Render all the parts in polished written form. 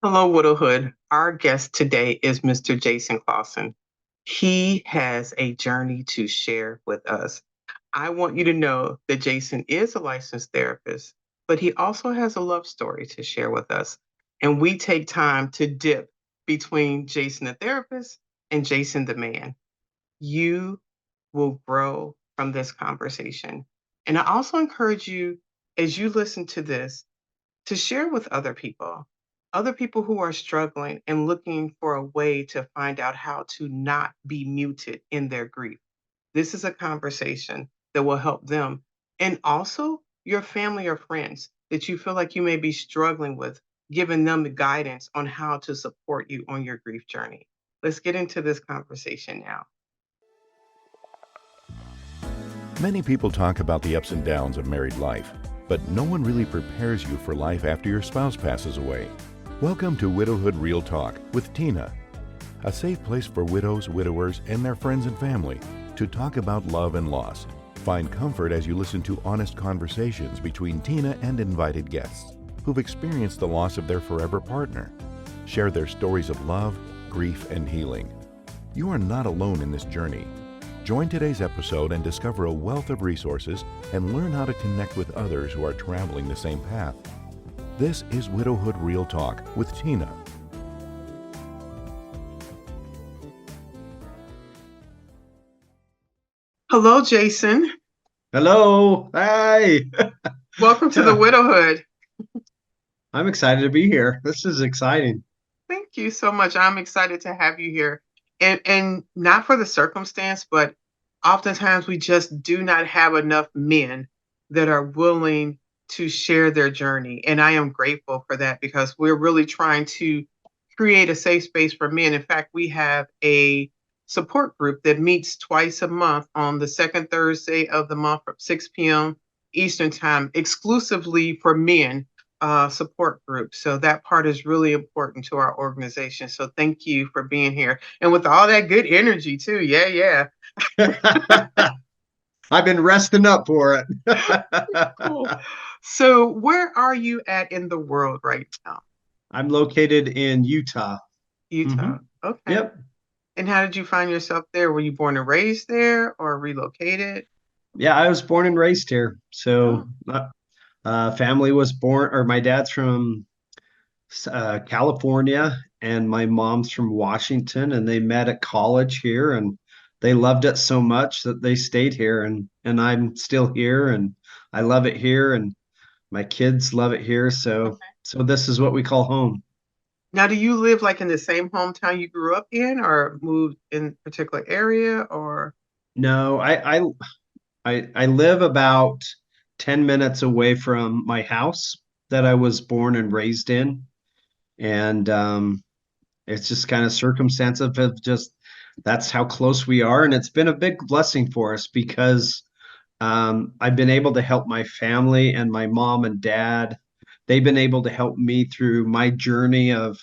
Hello, Widowhood. Our guest today is Mr. Jason Clawson. He has a journey to share with us. I want you to know that Jason is a licensed therapist, but he also has a love story to share with us. And we take time to dip between Jason the therapist and Jason the man. You will grow from this conversation. And I also encourage you, as you listen to this, to share with other people who are struggling and looking for a way to find out how to not be muted in their grief. This is a conversation that will help them. And also your family or friends that you feel like you may be struggling with, giving them the guidance on how to support you on your grief journey. Let's get into this conversation now. Many people talk about the ups and downs of married life, but no one really prepares you for life after your spouse passes away. Welcome to Widowhood Real Talk with Tina, a safe place for widows, widowers, and their friends and family to talk about love and loss. Find comfort as you listen to honest conversations between Tina and invited guests who've experienced the loss of their forever partner. Share their stories of love, grief, and healing. You are not alone in this journey. Join today's episode and discover a wealth of resources and learn how to connect with others who are traveling the same path. This is Widowhood Real Talk with Tina. Hello, Jason. Hello. Hi. Welcome to the Widowhood. I'm excited to be here. This is exciting. Thank you so much. I'm excited to have you here. And not for the circumstance, but oftentimes we just do not have enough men that are willing to share their journey. And I am grateful for that because we're really trying to create a safe space for men. In fact, we have a support group that meets twice a month on the second Thursday of the month from 6 p.m. Eastern Time, exclusively for men support group. So that part is really important to our organization. So thank you for being here. And with all that good energy too. Yeah, yeah. I've been resting up for it. Cool. So where are you at in the world right now? I'm located in Utah. Utah. Okay. Yep. And how did you find yourself there? Were you born and raised there or relocated? Yeah, I was born and raised here. Oh, So, family was born, or my dad's from California, and my mom's from Washington, and they met at college here, and they loved it so much that they stayed here, and I'm still here, and I love it here, and my kids love it here. So, okay. so this is what we call home. Now, do you live like in the same hometown you grew up in or moved in a particular area or? No, I live about 10 minutes away from my house that I was born and raised in. And it's just kind of circumstances of just that's how close we are. And it's been a big blessing for us because I've been able to help my family and my mom and dad. They've been able to help me through my journey of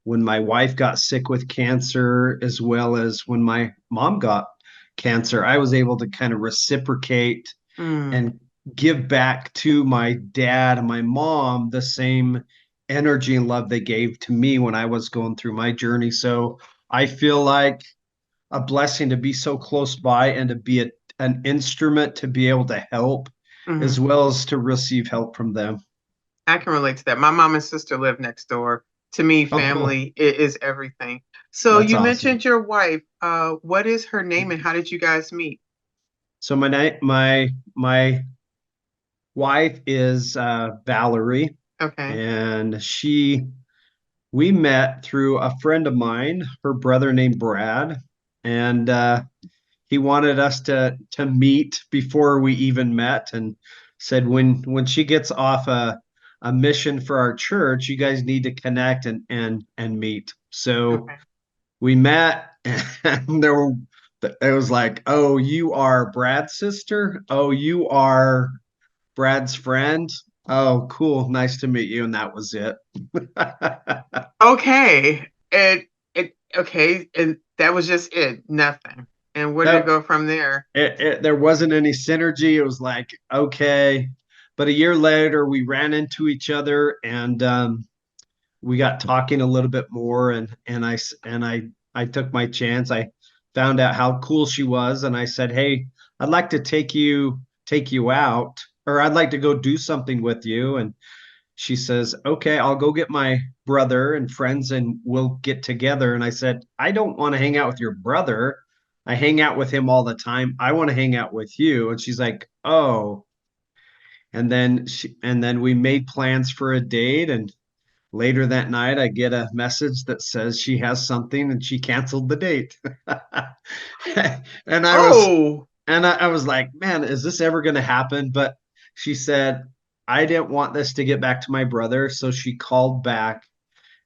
when my wife got sick with cancer, as well as when my mom got cancer. I was able to kind of reciprocate Mm, and give back to my dad and my mom the same energy and love they gave to me when I was going through my journey. So I feel like a blessing to be so close by and to be an instrument to be able to help mhm. as well as to receive help from them. I can relate to that. My mom and sister live next door. To me, Oh, cool. family is everything. So That's you awesome. mentioned your wife. What is her name and how did you guys meet? So my wife is Valerie, Okay. and we met through a friend of mine, her brother named Brad, and he wanted us to meet before we even met, and said when she gets off a mission for our church, you guys need to connect and meet. So Okay. we met, and it was like, oh, you are Brad's sister. Oh, you are Brad's friend. Oh, cool. Nice to meet you. And that was it. Okay. And okay. And that was just it. Nothing. And where did it That go from there? there wasn't any synergy. It was like, okay. But a year later, we ran into each other, and we got talking a little bit more, and I took my chance. I found out how cool she was, and I said, "Hey, I'd like to take you out, or I'd like to go do something with you." And she says, "Okay, I'll go get my brother and friends and we'll get together." And I said, "I don't want to hang out with your brother. I hang out with him all the time. I want to hang out with you." And she's like, "Oh." And then we made plans for a date, and later that night I get a message that says she has something and she canceled the date. and I was Oh, I was like, "Man, is this ever going to happen?" But she said, "I didn't want this to get back to my brother." So she called back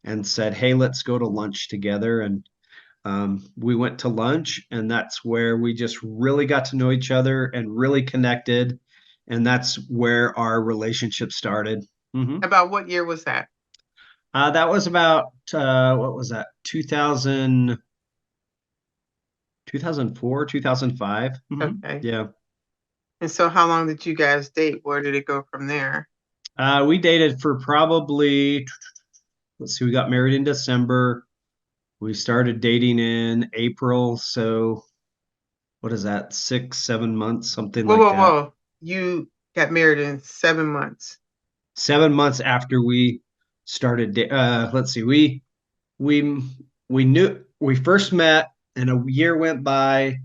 and said, "Hey, let's go to lunch together." And we went to lunch, and that's where we just really got to know each other and really connected. And that's where our relationship started. Mhm. about what year was that? That was about, what was that? 2004, 2005. Okay. Yeah. And so how long did you guys date? Where did it go from there? We dated for probably, let's see, we got married in December. We started dating in April. So what is that? 6, 7 months, something Whoa, like whoa, that. whoa. You got married in 7 months. 7 months after we started, let's see, we, we knew we first met and a year went by.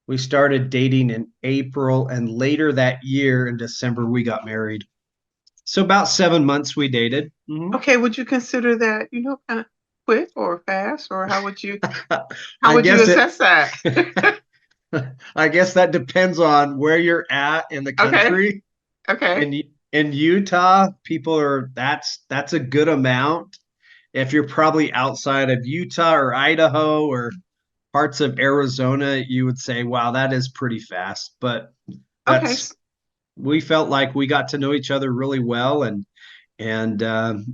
We started dating in April, and later that year in December, we got married. So about 7 months we dated. Okay, would you consider that, kind of quick or fast, or how I would you guess it assess that? I guess that depends on where you're at in the Okay, country. okay, In Utah, people are that's a good amount. If you're probably outside of Utah or Idaho or parts of Arizona, you would say, "Wow, that is pretty fast." But okay. that's we felt like we got to know each other really well, and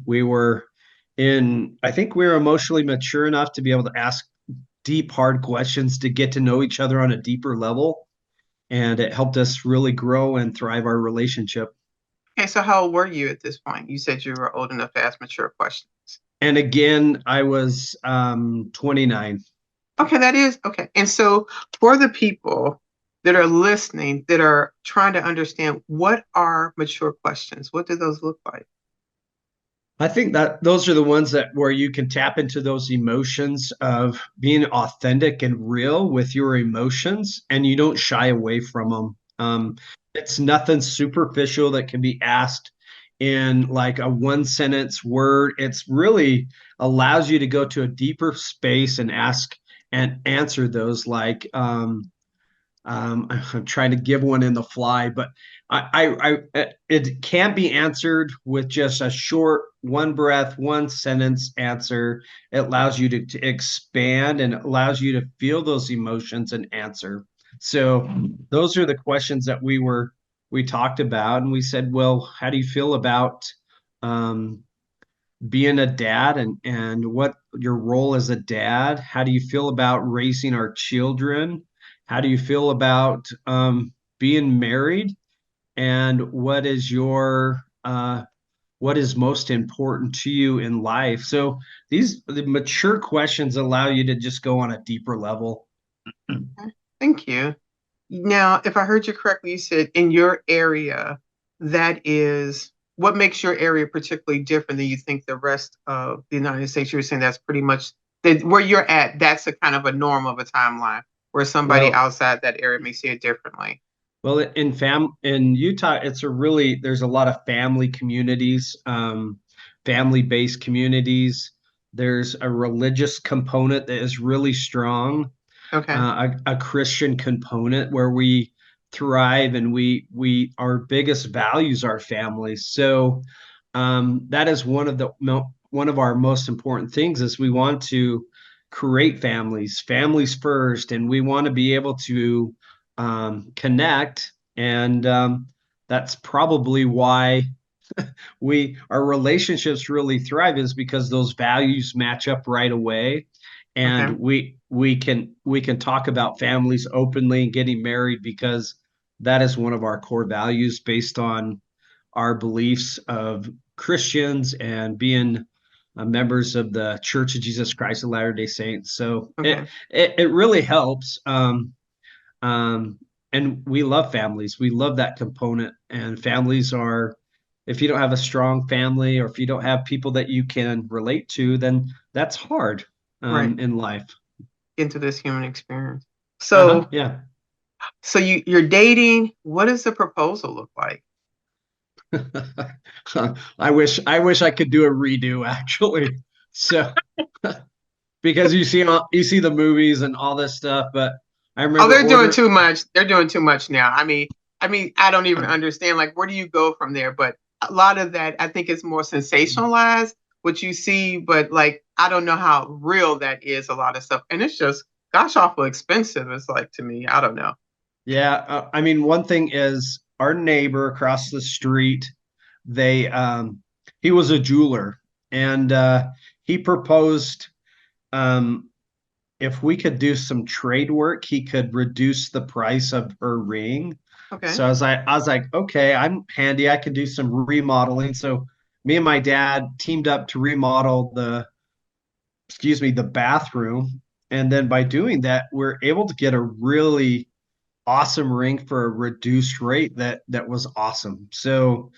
we were in. I think we were emotionally mature enough to be able to ask deep, hard questions to get to know each other on a deeper level, and it helped us really grow and thrive our relationship. Okay, so how old were you at this point? You said you were old enough to ask mature questions. And again, I was 29. Okay, that is okay. And so for the people that are listening, that are trying to understand, what are mature questions? What do those look like? I think that those are the ones that where you can tap into those emotions of being authentic and real with your emotions, and you don't shy away from them. It's nothing superficial that can be asked in like a one sentence word. It's really allows you to go to a deeper space and ask and answer those I'm trying to give one in the fly, but it can't be answered with just a short one breath, one sentence answer. It allows you to expand and it allows you to feel those emotions and answer. So those are the questions that we talked about, and we said, well, how do you feel about um, being a dad and what your role as a dad? How do you feel about raising our children? How do you feel about being married? And what is most important to you in life? So the mature questions allow you to just go on a deeper level. Okay, thank you. Now, if I heard you correctly, you said in your area, that is what makes your area particularly different than you think the rest of the United States. You were saying that's pretty much that where you're at, that's a kind of a norm of a timeline where somebody Well, outside that area may see it differently. Well, in Utah, there's a lot of family communities, family-based communities. There's a religious component that is really strong, Okay. a Christian component where we thrive and we our biggest values are family. So that is one of our most important things is we want to create families first, and we want to be able to connect. And that's probably why we our relationships really thrive is because those values match up right away, and Okay. we can talk about families openly and getting married because that is one of our core values based on our beliefs of Christians and being members of the Church of Jesus Christ of Latter-day Saints. So Okay. it really helps. Um, and we love families. We love that component. And families are, if you don't have a strong family or if you don't have people that you can relate to, then that's hard Right. in life. Into this human experience. Uh-huh. So, Yeah. so you're dating. What does the proposal look like? I wish I could do a redo actually. So because you see the movies and all this stuff, but I Oh, remember they're doing order too much. They're doing too much now. I don't even understand like where do you go from there? But a lot of that I think is more sensationalized what you see, but like I don't know how real that is a lot of stuff. And it's just gosh awful expensive. It's like to me, I don't know. Yeah, I mean, one thing is our neighbor across the street, they he was a jeweler and he proposed um if we could do some trade work, he could reduce the price of her ring. Okay. So I was like, okay, I'm handy. I can do some remodeling. So me and my dad teamed up to remodel the bathroom. And then by doing that, we're able to get a really awesome ring for a reduced rate that was awesome. So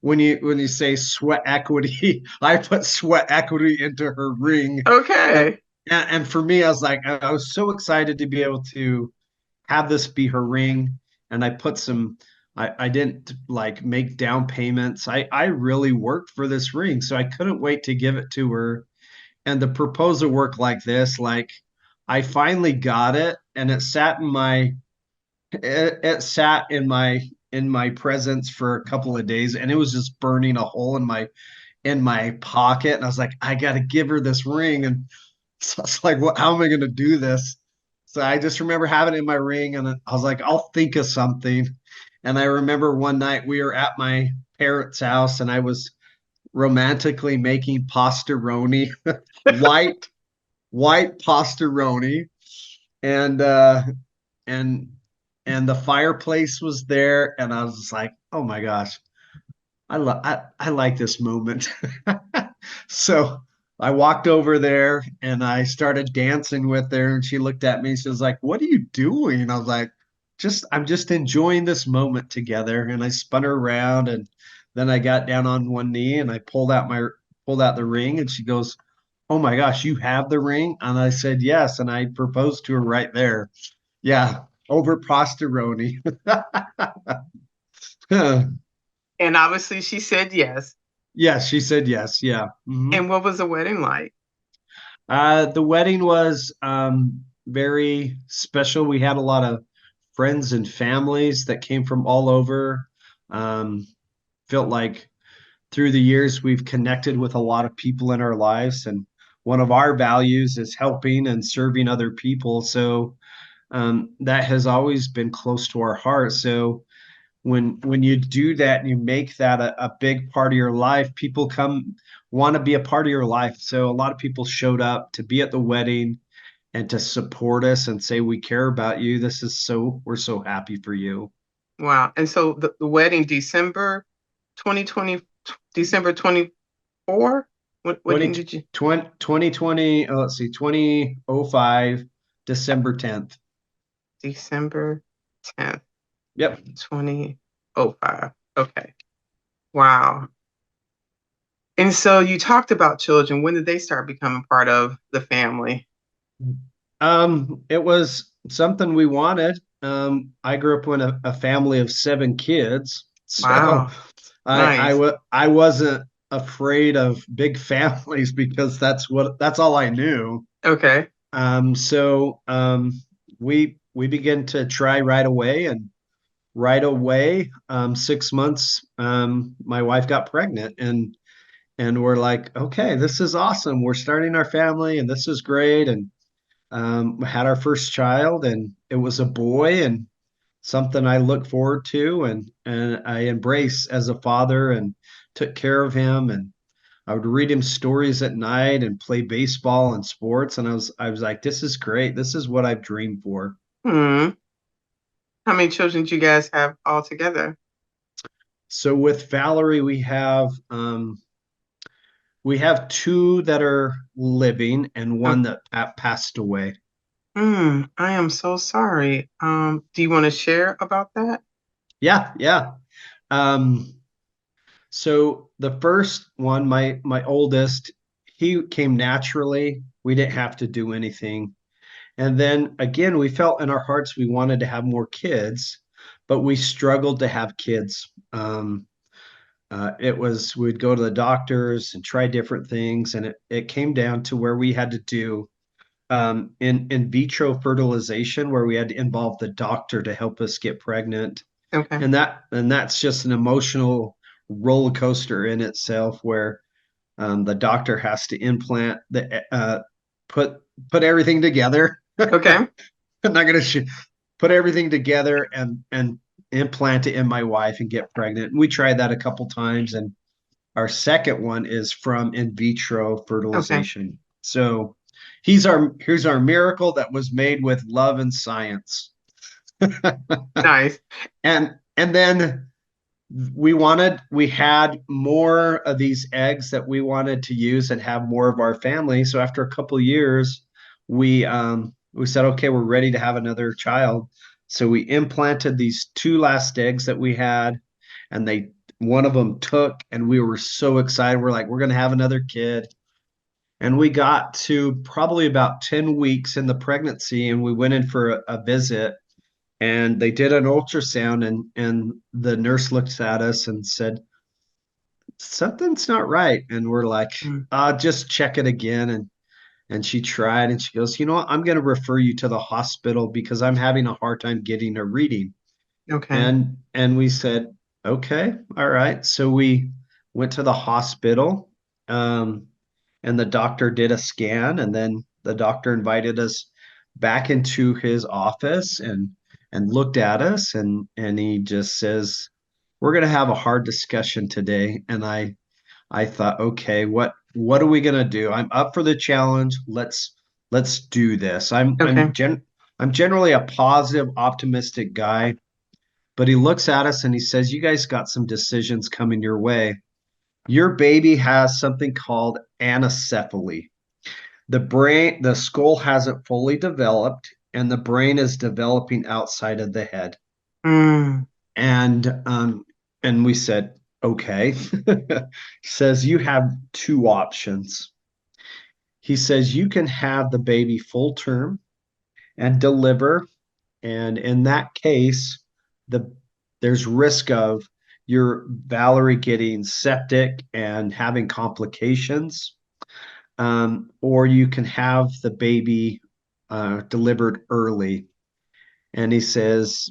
when you say sweat equity, I put sweat equity into her ring. And Okay. and for me, I was so excited to be able to have this be her ring. And I didn't like make down payments. I really worked for this ring. So I couldn't wait to give it to her. And the proposal worked like this, like I finally got it and it sat in my presence for a couple of days and it was just burning a hole in my pocket. And I was like, I gotta give her this ring. And so I was like, what, how am I gonna do this? So I just remember having it in my ring and I was like, I'll think of something. And I remember one night we were at my parents' house and I was romantically making pastaroni, white, white pastaroni. And and and the fireplace was there and I was just like, oh my gosh, I like this moment. So I walked over there and I started dancing with her and she looked at me and she was like, what are you doing? And I was like, I'm just enjoying this moment together. And I spun her around and then I got down on one knee and I pulled out the ring and she goes, oh my gosh, you have the ring? And I said yes, and I proposed to her right there. Yeah, over pastaroni. And obviously she said yes. Yes, she said yes. Yeah. And what was the wedding like? The wedding was very special. We had a lot of friends and families that came from all over. Um, Felt like through the years we've connected with a lot of people in our lives, and one of our values is helping and serving other people. So that has always been close to our heart. So when you do that and you make that a big part of your life, people come want to be a part of your life. So a lot of people showed up to be at the wedding and to support us and say we care about you. We're so happy for you. Wow. And so the wedding December 2020, December 24? What 20, date did you? 2020, let's see, 2005, December 10th. December 10th, Yep. 2005. Okay. Wow. And so you talked about children. When did they start becoming part of the family? It was something we wanted. I grew up in a family of seven kids, so Wow. Nice. I wasn't afraid of big families because that's all I knew. Okay. So we began to try right away, and right away, 6 months, my wife got pregnant, and we're like, okay, this is awesome. We're starting our family, and this is great, and we had our first child, and it was a boy, and something I look forward to, and I embrace as a father, and took care of him, and I would read him stories at night and play baseball and sports, and I was like, this is great. This is what I've dreamed for. Hmm. How many children do you guys have all together? So with Valerie, we have We have two that are living and Oh, one that passed away. I am so sorry. Do you want to share about that? Yeah, yeah. Um, so the first one, my oldest, he came naturally. We didn't have to do anything. And then again, we felt in our hearts we wanted to have more kids, but we struggled to have kids. It was we'd go to the doctors and try different things, and it came down to where we had to do in vitro fertilization, where we had to involve the doctor to help us get pregnant, Okay. and that's just an emotional roller coaster in itself, where the doctor has to implant the put put everything together. Okay. I'm not gonna put everything together and implant it in my wife and get pregnant. We tried that a couple times, and our second one is from in vitro Okay. fertilization. So here's our miracle that was made with love and science. Nice. And then we had more of these eggs that we wanted to use and have more of our family. So after a couple of years, we said, okay, we're ready to have another child. So we implanted these two last eggs that we had, and they one of them took, and we were so excited. We're like, we're gonna have another kid. And we got to probably about 10 weeks in the pregnancy, and we went in for a visit, and they did an ultrasound, and the nurse looked at us and said, something's not right. And we're like, Mm, just check it again. And she tried, and she goes, you know what, I'm going to refer you to the hospital because I'm having a hard time getting a reading. okay. And we said, okay, all right. So we went to the hospital, um, and the doctor did a scan, and then the doctor invited us back into his office and looked at us, and he just says, we're going to have a hard discussion today. And I thought, okay, what are we gonna do? I'm up for the challenge. Let's do this. Okay. I'm generally a positive, optimistic guy, but he looks at us and he says, "You guys got some decisions coming your way. Your baby has something called anencephaly. The skull hasn't fully developed, and the brain is developing outside of the head." Mm, And and we said, okay. Says you have two options. He says you can have the baby full term and deliver, and in that case, the there's risk of your Valerie getting septic and having complications, or you can have the baby delivered early. And he says,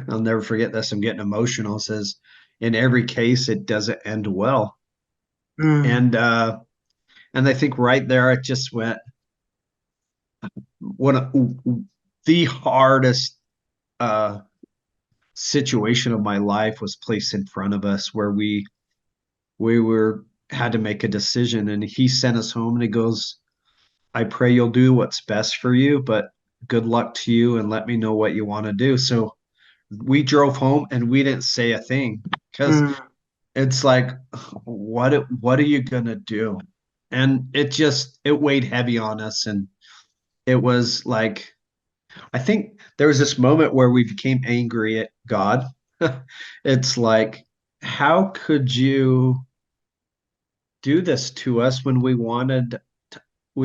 I'll never forget this. I'm getting emotional. Says, in every case, it doesn't end well. mm, And and I think right there, it just went one of the hardest uh, situation of my life was placed in front of us, where we were had to make a decision. And he sent us home, and he goes, "I pray you'll do what's best for you, but good luck to you, and let me know what you want to do." So we drove home, and we didn't say a thing because mm, it's like, what are you gonna do? And it weighed heavy on us, and it was like, I think there was this moment where we became angry at God. It's like, how could you do this to us when we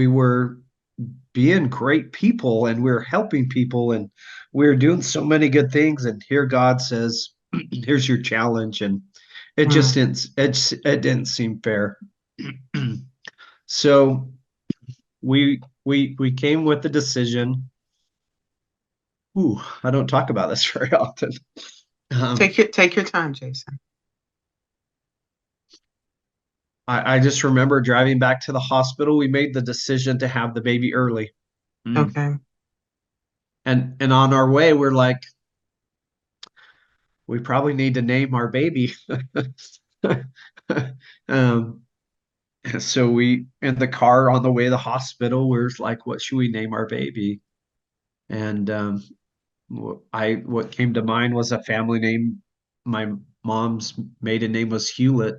were being great people, and we were helping people, and we were doing so many good things, and here God says, here's your challenge. And mm. it didn't seem fair. So we came with the decision. Ooh, I don't talk about this very often. Um, Take your time, Jason. I just remember driving back to the hospital. We made the decision to have the baby early. Mm. Okay. And on our way, we're like, we probably need to name our baby. um, so we in the car on the way to the hospital, we're like, what should we name our baby? And what came to mind was a family name. My mom's maiden name was Hewlett,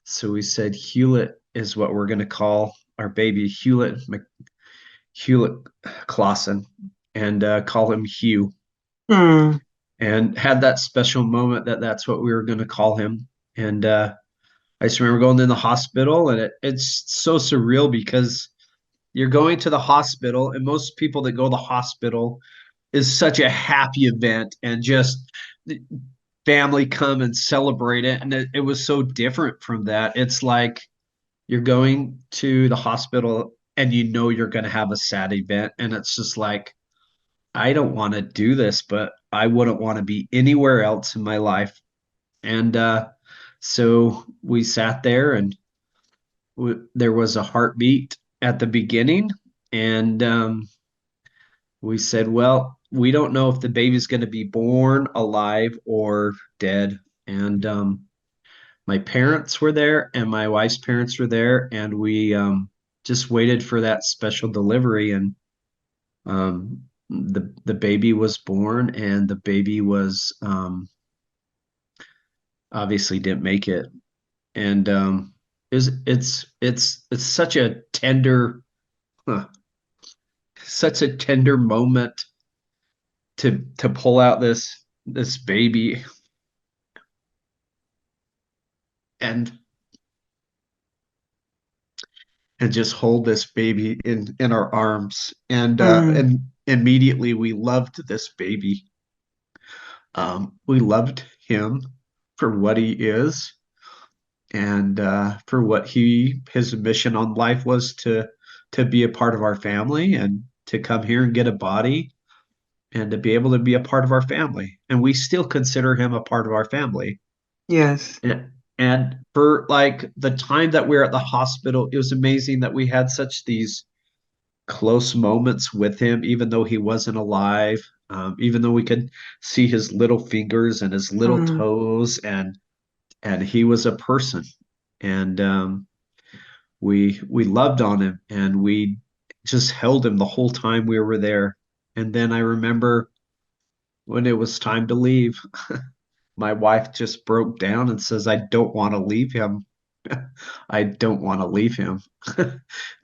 so we said Hewlett is what we're going to call our baby, Hewlett Clawson, and call him Hugh. Mm, And had that special moment that that's what we were going to call him. And I just remember going in the hospital, and it's so surreal because you're going to the hospital, and most people that go to the hospital is such a happy event, and just family come and celebrate it. And it was so different from that. It's like you're going to the hospital and you know you're going to have a sad event. And it's just like, I don't want to do this, but I wouldn't want to be anywhere else in my life. And so we sat there, and there was a heartbeat at the beginning. And we said, well, we don't know if the baby's going to be born alive or dead. And my parents were there, and my wife's parents were there, and we just waited for that special delivery. And the baby was born, and the baby was obviously didn't make it. And it's such a tender, huh, such a tender moment to pull out this baby and just hold this baby in our arms. mm, And immediately we loved this baby. We loved him for what he is, and for what his mission on life was to be a part of our family, and to come here and get a body, and to be able to be a part of our family. And we still consider him a part of our family. yes. And for like the time that we were at the hospital, it was amazing that we had such these close moments with him, even though he wasn't alive, even though we could see his little fingers and his little Mm, toes, and he was a person. And we loved on him, and we just held him the whole time we were there. And then I remember when it was time to leave, my wife just broke down and says, I don't want to leave him. I don't want to leave him.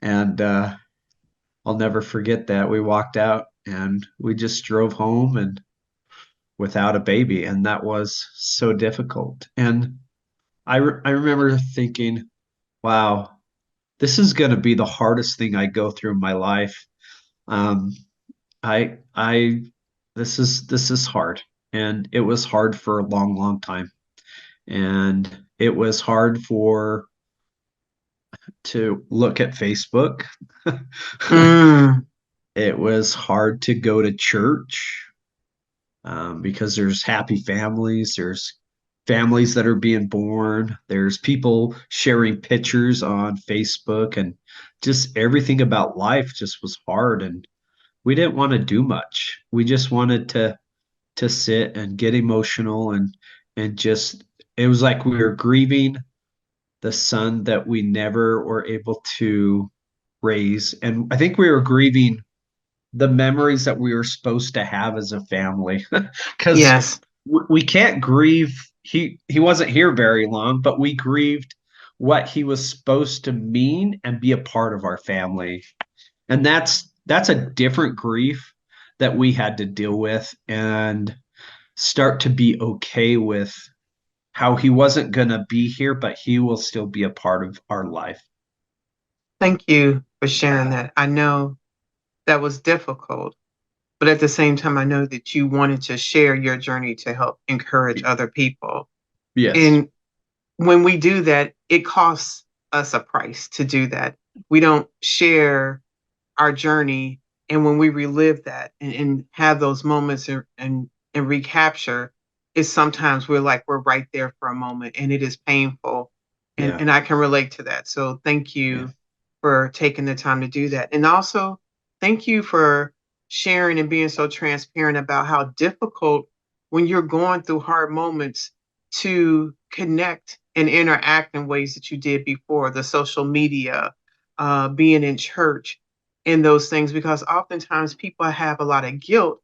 And I'll never forget that. We walked out and we just drove home, and without a baby. And that was so difficult. And I remember thinking, wow, this is going to be the hardest thing I go through in my life. Um, I this is hard, and it was hard for a long, long time. And it was hard for to look at Facebook. mm, It was hard to go to church, because there's happy families, there's families that are being born, there's people sharing pictures on Facebook, and just everything about life just was hard. And we didn't want to do much. We just wanted to sit and get emotional, and just it was like we were grieving the son that we never were able to raise. And I think we were grieving the memories that we were supposed to have as a family, because yes. we can't grieve. He wasn't here very long, but we grieved what he was supposed to mean and be a part of our family. And that's a different grief that we had to deal with, and start to be okay with how he wasn't going to be here, but he will still be a part of our life. Thank you for sharing that. I know that was difficult, but at the same time, I know that you wanted to share your journey to help encourage other people. Yes. And when we do that, it costs us a price to do that. We don't share our journey. And when we relive that and have those moments and recapture, is sometimes we're like, we're right there for a moment and it is painful. Yeah. And I can relate to that. So thank Yeah. you for taking the time to do that. And also thank you for sharing and being so transparent about how difficult when you're going through hard moments to connect and interact in ways that you did before, the social media, being in church, and those things, because oftentimes people have a lot of guilt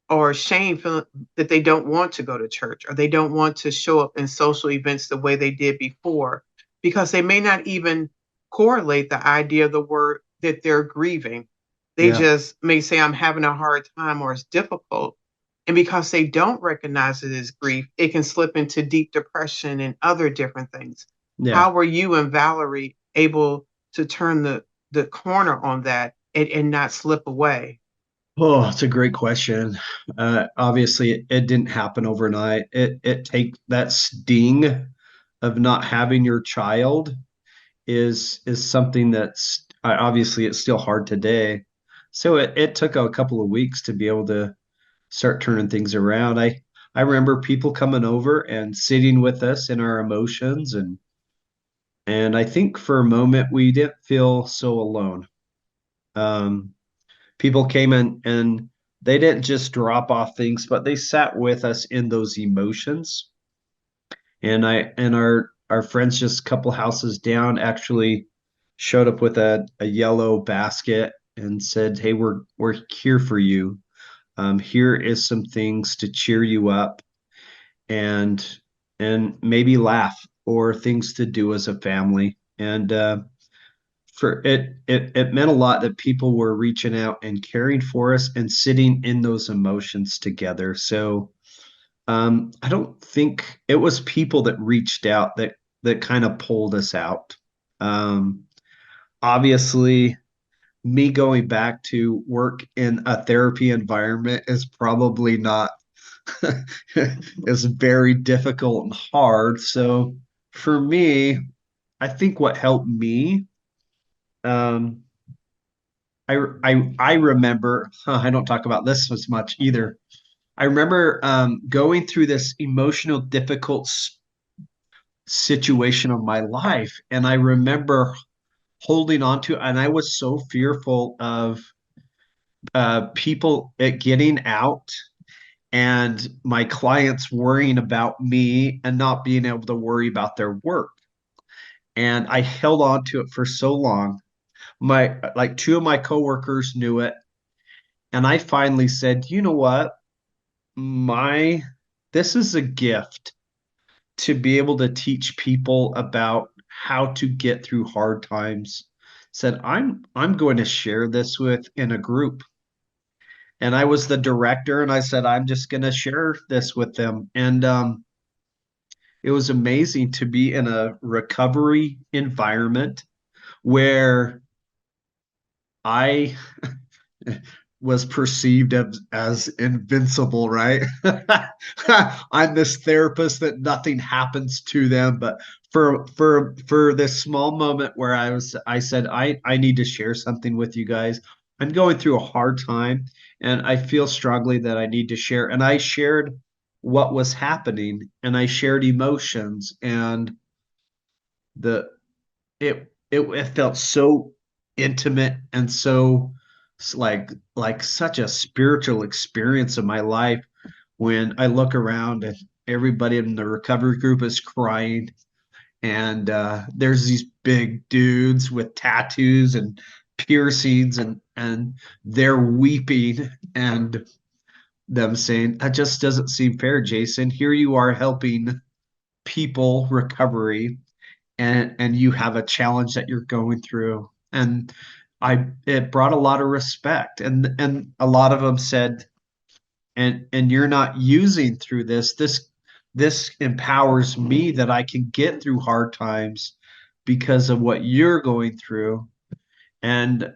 or shame feeling that they don't want to go to church or they don't want to show up in social events the way they did before because they may not even correlate the idea of the word that they're grieving. They Yeah. just may say, I'm having a hard time or it's difficult. And because they don't recognize it as grief, it can slip into deep depression and other different things. Yeah. How were you and Valerie able to turn the corner on that and not slip away? Oh, it's a great question. Obviously, it didn't happen overnight. It take that sting of not having your child is something that's obviously it's still hard today. So it took a couple of weeks to be able to start turning things around. I remember people coming over and sitting with us in our emotions, and I think for a moment we didn't feel so alone. Um, People came in and they didn't just drop off things, but they sat with us in those emotions. And our friends just a couple houses down actually showed up with a yellow basket and said, "Hey, we're here for you. Here is some things to cheer you up and maybe laugh or things to do as a family." And for it meant a lot that people were reaching out and caring for us and sitting in those emotions together. So I don't think it was people that reached out that kind of pulled us out. Um, Obviously, me going back to work in a therapy environment is probably not is very difficult and hard. So for me, I think what helped me, um, I remember, I don't talk about this as much either. I remember going through this emotional difficult situation of my life, and I remember holding on to, and I was so fearful of people it getting out and my clients worrying about me and not being able to worry about their work. And I held on to it for so long. My like two of my coworkers knew it, and I finally said, "You know what? My This is a gift to be able to teach people about how to get through hard times." Said, I'm going to share this with in a group. And I was the director, and I said, I'm just going to share this with them. And it was amazing to be in a recovery environment where I was perceived as invincible, right? I'm this therapist that nothing happens to them, but for this small moment where I said I need to share something with you guys. I'm going through a hard time and I feel strongly that I need to share. And I shared what was happening and I shared emotions and the it felt so intimate and so like such a spiritual experience of my life when I look around and everybody in the recovery group is crying and there's these big dudes with tattoos and piercings and they're weeping and them saying that just doesn't seem fair, Jason. Here you are helping people recovery and you have a challenge that you're going through. And I it brought a lot of respect. And a lot of them said, and you're not using through this empowers me that I can get through hard times because of what you're going through. And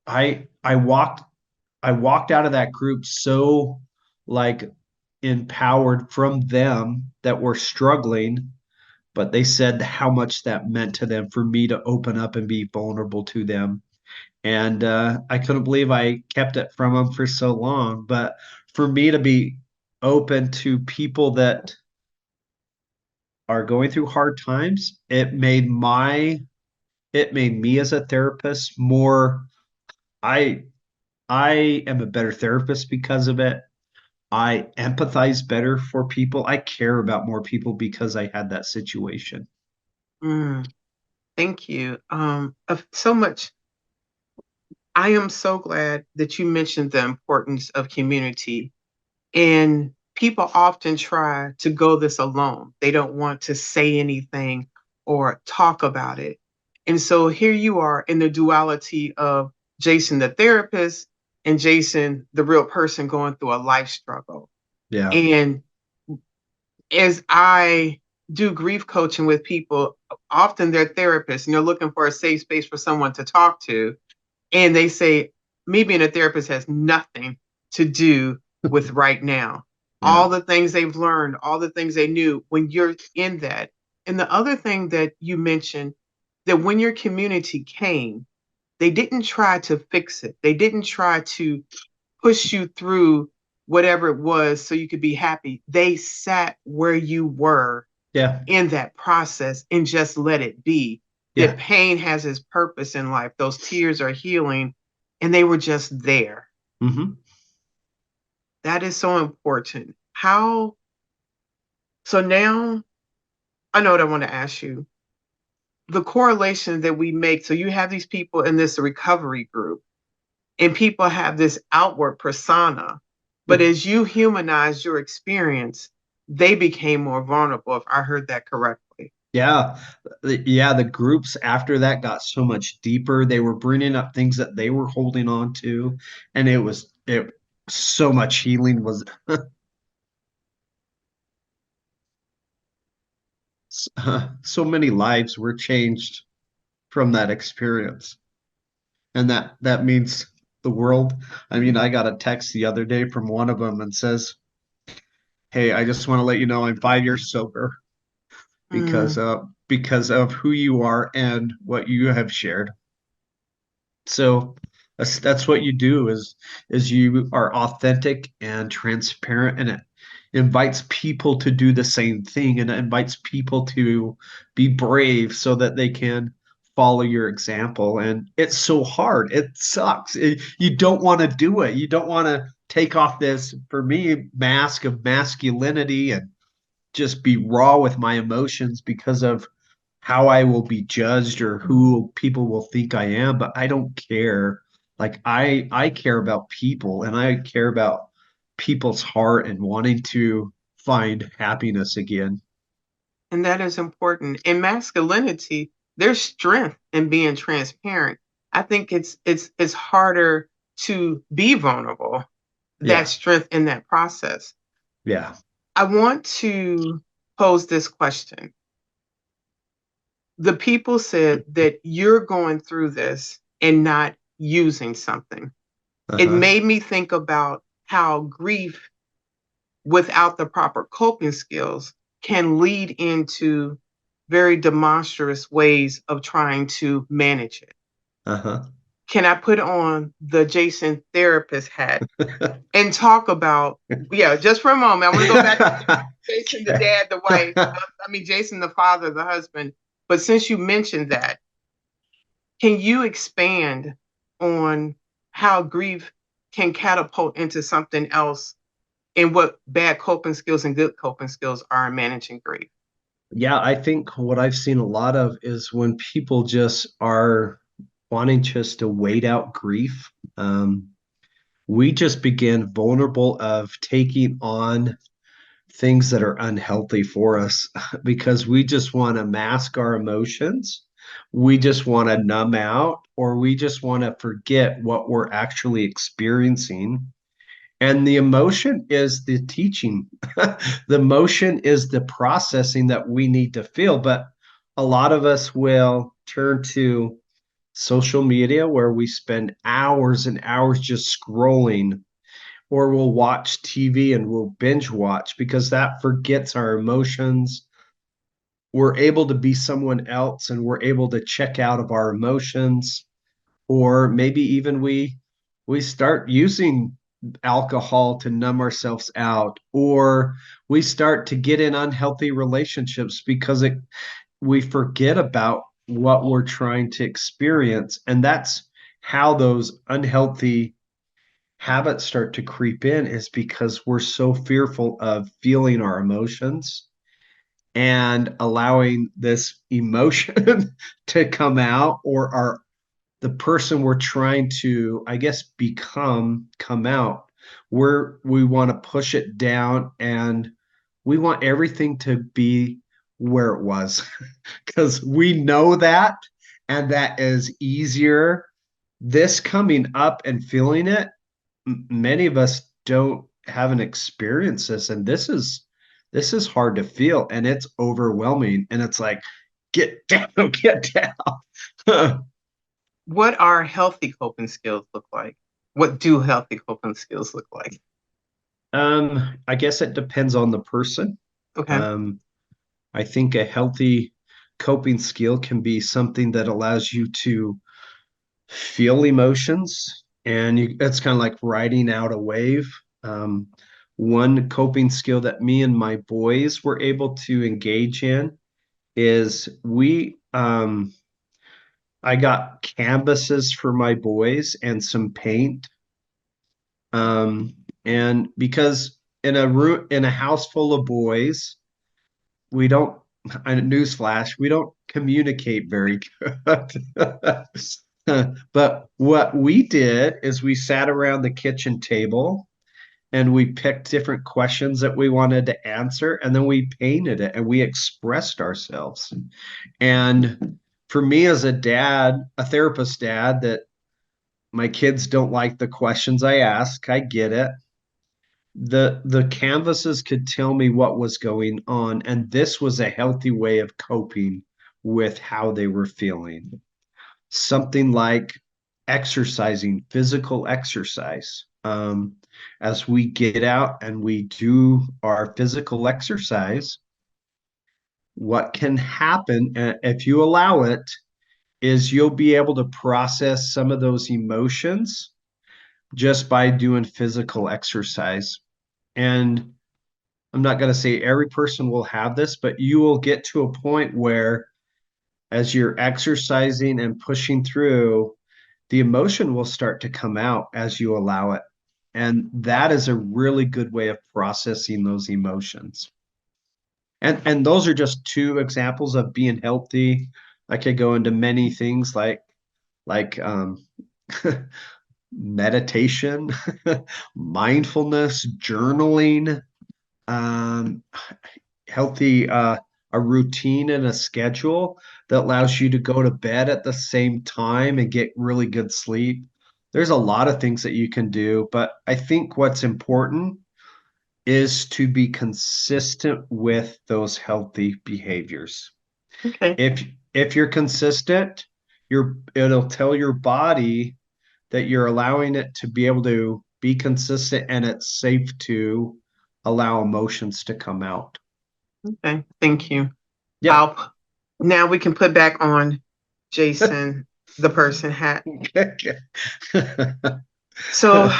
I I walked I walked out of that group so like empowered from them that were struggling, but they said how much that meant to them for me to open up and be vulnerable to them. And I couldn't believe I kept it from them for so long. But for me to be open to people that are going through hard times, it made me as a therapist more. I I am a better therapist because of it. I empathize better for people. I care about more people because I had that situation. Mm, thank you. Of so much. I am so glad that you mentioned the importance of community. And people often try to go this alone. They don't want to say anything or talk about it. And so here you are in the duality of Jason, the therapist, and Jason, the real person going through a life struggle. Yeah. And as I do grief coaching with people, often they're therapists and they're looking for a safe space for someone to talk to. And they say, me being a therapist has nothing to do with right now. Yeah. All the things they've learned, all the things they knew when you're in that. And the other thing that you mentioned, that when your community came, they didn't try to fix it. They didn't try to push you through whatever it was so you could be happy. They sat where you were Yeah. in that process and just let it be. That Yeah. pain has its purpose in life. Those tears are healing, and they were just there. Hmm. That is so important. How, so now I know what I want to ask you. The correlation that we make, so you have these people in this recovery group, and people have this outward persona, but as you humanize your experience, they became more vulnerable, if I heard that correctly. Yeah. Yeah. The groups after that got so much deeper. They were bringing up things that they were holding on to. And it so much healing was, so many lives were changed from that experience. And that means the world. I mean, I got a text the other day from one of them and says, "Hey, I just want to let you know I'm 5 years sober Mm. because of who you are and what you have shared." So that's what you do is you are authentic and transparent, and it invites people to do the same thing, and it invites people to be brave so that they can follow your example. And it's so hard. It sucks. You don't want to do it. You don't want to take off this, for me, mask of masculinity and just be raw with my emotions because of how I will be judged or who people will think I am, but I don't care. Like I care about people, and I care about people's heart and wanting to find happiness again. And that is important. In masculinity, there's strength in being transparent. I think it's harder to be vulnerable. That Yeah. strength in that process. Yeah. I want to pose this question. The people said that you're going through this and not using something. It Uh-huh. made me think about how grief without the proper coping skills can lead into very demonstrous ways of trying to manage it. Uh-huh. Can I put on the Jason therapist hat and talk about, yeah, just for a moment? I want to go back to Jason, the dad, the wife. I mean, Jason, the father, the husband. But since you mentioned that, can you expand on how grief can catapult into something else and what bad coping skills and good coping skills are in managing grief? Yeah, I think what I've seen a lot of is when people just are wanting just to wait out grief. We just begin vulnerable of taking on things that are unhealthy for us because we just want to mask our emotions. We just want to numb out, or we just want to forget what we're actually experiencing. And the emotion is the teaching. The emotion is the processing that we need to feel. But a lot of us will turn to social media where we spend hours and hours just scrolling, or we'll watch TV and we'll binge watch because that forgets our emotions. We're able to be someone else and we're able to check out of our emotions. Or maybe even we start using alcohol to numb ourselves out, or we start to get in unhealthy relationships because we forget about what we're trying to experience. And that's how those unhealthy habits start to creep in, is because we're so fearful of feeling our emotions and allowing this emotion to come out, or the person we're trying to, I guess, become come out, where we want to push it down and we want everything to be where it was because we know that, and that is easier. This coming up and feeling it, many of us haven't experienced this, and this is hard to feel, and it's overwhelming, and it's like, get down, get down. What are healthy coping skills look like? What do healthy coping skills look like? I guess it depends on the person. Okay. Um, I think a healthy coping skill can be something that allows you to feel emotions, and it's kind of like riding out a wave. Um, One coping skill that me and my boys were able to engage in is I got canvases for my boys and some paint. Um, and because in a house full of boys, we don't, newsflash, we don't communicate very good. But what we did is we sat around the kitchen table and we picked different questions that we wanted to answer, and then we painted it and we expressed ourselves. And for me as a dad, a therapist dad, that my kids don't like the questions I ask, I get it. The canvases could tell me what was going on, and this was a healthy way of coping with how they were feeling. Something like exercising, physical exercise. As we get out and we do our physical exercise, what can happen, if you allow it, is you'll be able to process some of those emotions just by doing physical exercise. And I'm not going to say every person will have this, but you will get to a point where, as you're exercising and pushing through, the emotion will start to come out as you allow it. And that is a really good way of processing those emotions. And those are just two examples of being healthy. I could go into many things like meditation, mindfulness, journaling, um, healthy a routine and a schedule that allows you to go to bed at the same time and get really good sleep. There's a lot of things that you can do, but I think what's important is to be consistent with those healthy behaviors. Okay. If you're consistent, it'll tell your body that you're allowing it to be able to be consistent, and it's safe to allow emotions to come out. Okay. Thank you. Yeah. I'll now we can put back on Jason, the person hat. So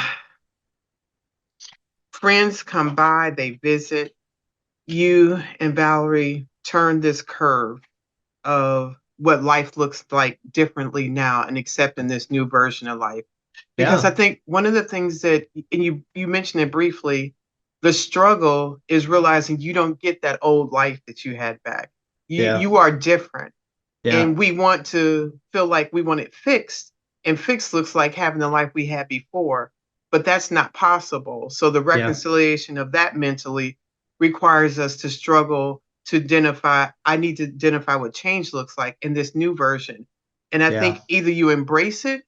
friends come by, they visit. You and Valerie turn this curve of what life looks like differently now and accepting this new version of life. Because I Yeah. think one of the things that, and you mentioned it briefly, the struggle is realizing you don't get that old life that you had back. Yeah. You are different, Yeah. and we want to feel like we want it fixed, and fixed looks like having the life we had before, but that's not possible. So the Yeah. reconciliation of that mentally requires us to struggle to identify. I need to identify what change looks like in this new version, and I Yeah. think either you embrace it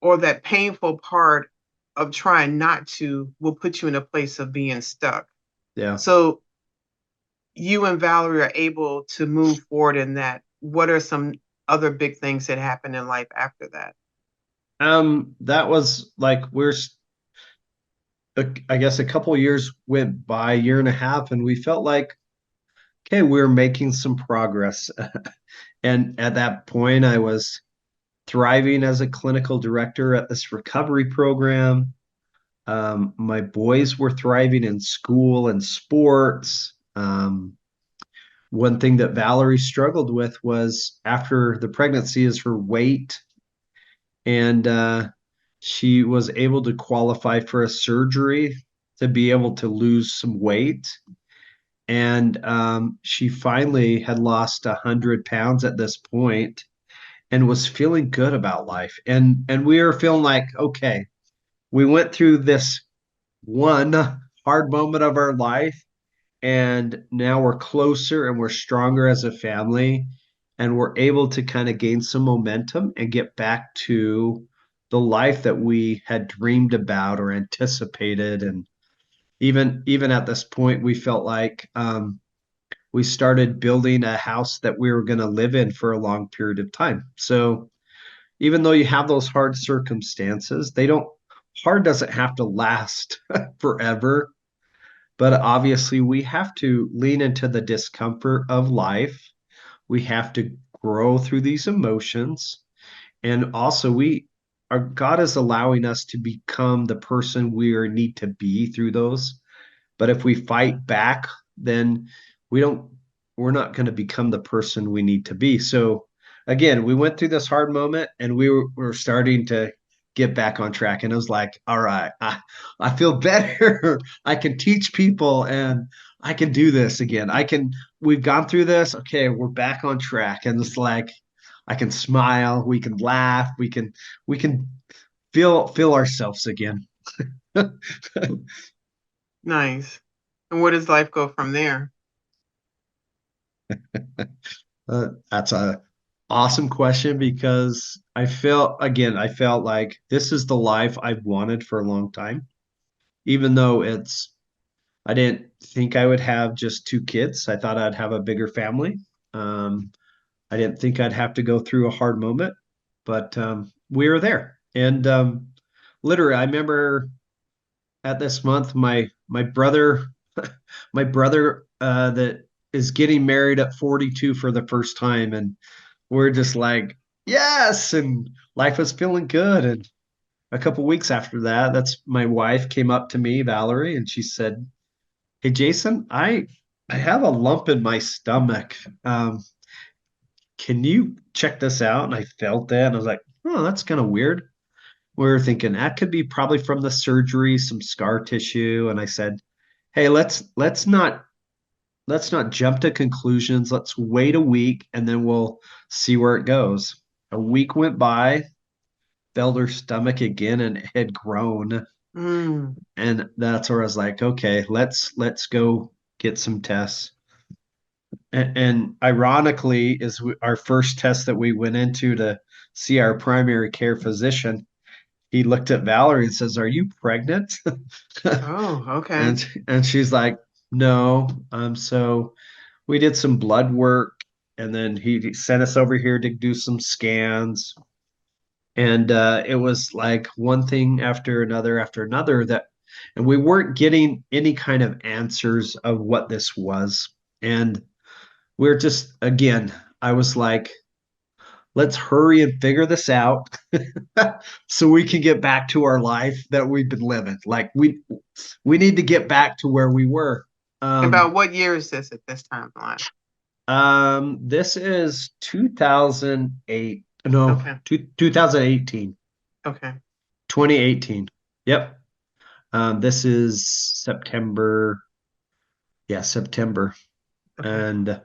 or that painful part of trying not to will put you in a place of being stuck. Yeah. So you and Valerie are able to move forward in that. What are some other big things that happen in life after that? That was like I guess a couple of years went by, a year and a half, and we felt like, okay, we were making some progress. And at that point, I was thriving as a clinical director at this recovery program. My boys were thriving in school and sports. One thing that Valerie struggled with was, after the pregnancy, is her weight, and she was able to qualify for a surgery to be able to lose some weight. And she finally had lost 100 pounds at this point and was feeling good about life. And we were feeling like, okay, we went through this one hard moment of our life, and now we're closer and we're stronger as a family. and we're able to kind of gain some momentum and get back to the life that we had dreamed about or anticipated. And even at this point, we felt like we started building a house that we were going to live in for a long period of time. So even though you have those hard circumstances, they don't hard doesn't have to last forever. But obviously, we have to lean into the discomfort of life. We have to grow through these emotions. And also, our God is allowing us to become the person we need to be through those. But if we fight back, then we don't, we're not going to become the person we need to be. So again, we went through this hard moment and we were starting to get back on track. And it was like, all right, I feel better. I can teach people and I can do this again. We've gone through this. Okay, we're back on track. And it's like, I can smile, we can laugh, we can feel ourselves again. Nice. And where does life go from there? That's a awesome question because I felt like this is the life I've wanted for a long time. Even though I didn't think I would have just two kids. I thought I'd have a bigger family. I didn't think I'd have to go through a hard moment, but we were there. And literally, I remember at this month, my brother, my brother that is getting married at 42 for the first time, and we're just like, yes, and life was feeling good. And a couple weeks after that, that's my wife came up to me, Valerie, and she said, "Hey, Jason, I have a lump in my stomach. Can you check this out?" And I felt that, and I was like, "Oh, that's kind of weird." We were thinking that could be probably from the surgery, some scar tissue. And I said, "Hey, let's not jump to conclusions. Let's wait a week and then we'll see where it goes." A week went by, felt her stomach again and it had grown. Mm. And that's where I was like, okay, let's go get some tests. And ironically, our first test that we went into to see our primary care physician, he looked at Valerie and says, "Are you pregnant?" Oh, okay. and she's like, "No." So we did some blood work, and then he sent us over here to do some scans. And it was like one thing after another that, and we weren't getting any kind of answers of what this was. And we're just, again, I was like, let's hurry and figure this out so we can get back to our life that we've been living. Like we need to get back to where we were. About what year is this at this time in life? This is 2008. No, Okay. 2018. Okay. 2018. Yep. This is September. Yeah, September. Okay. And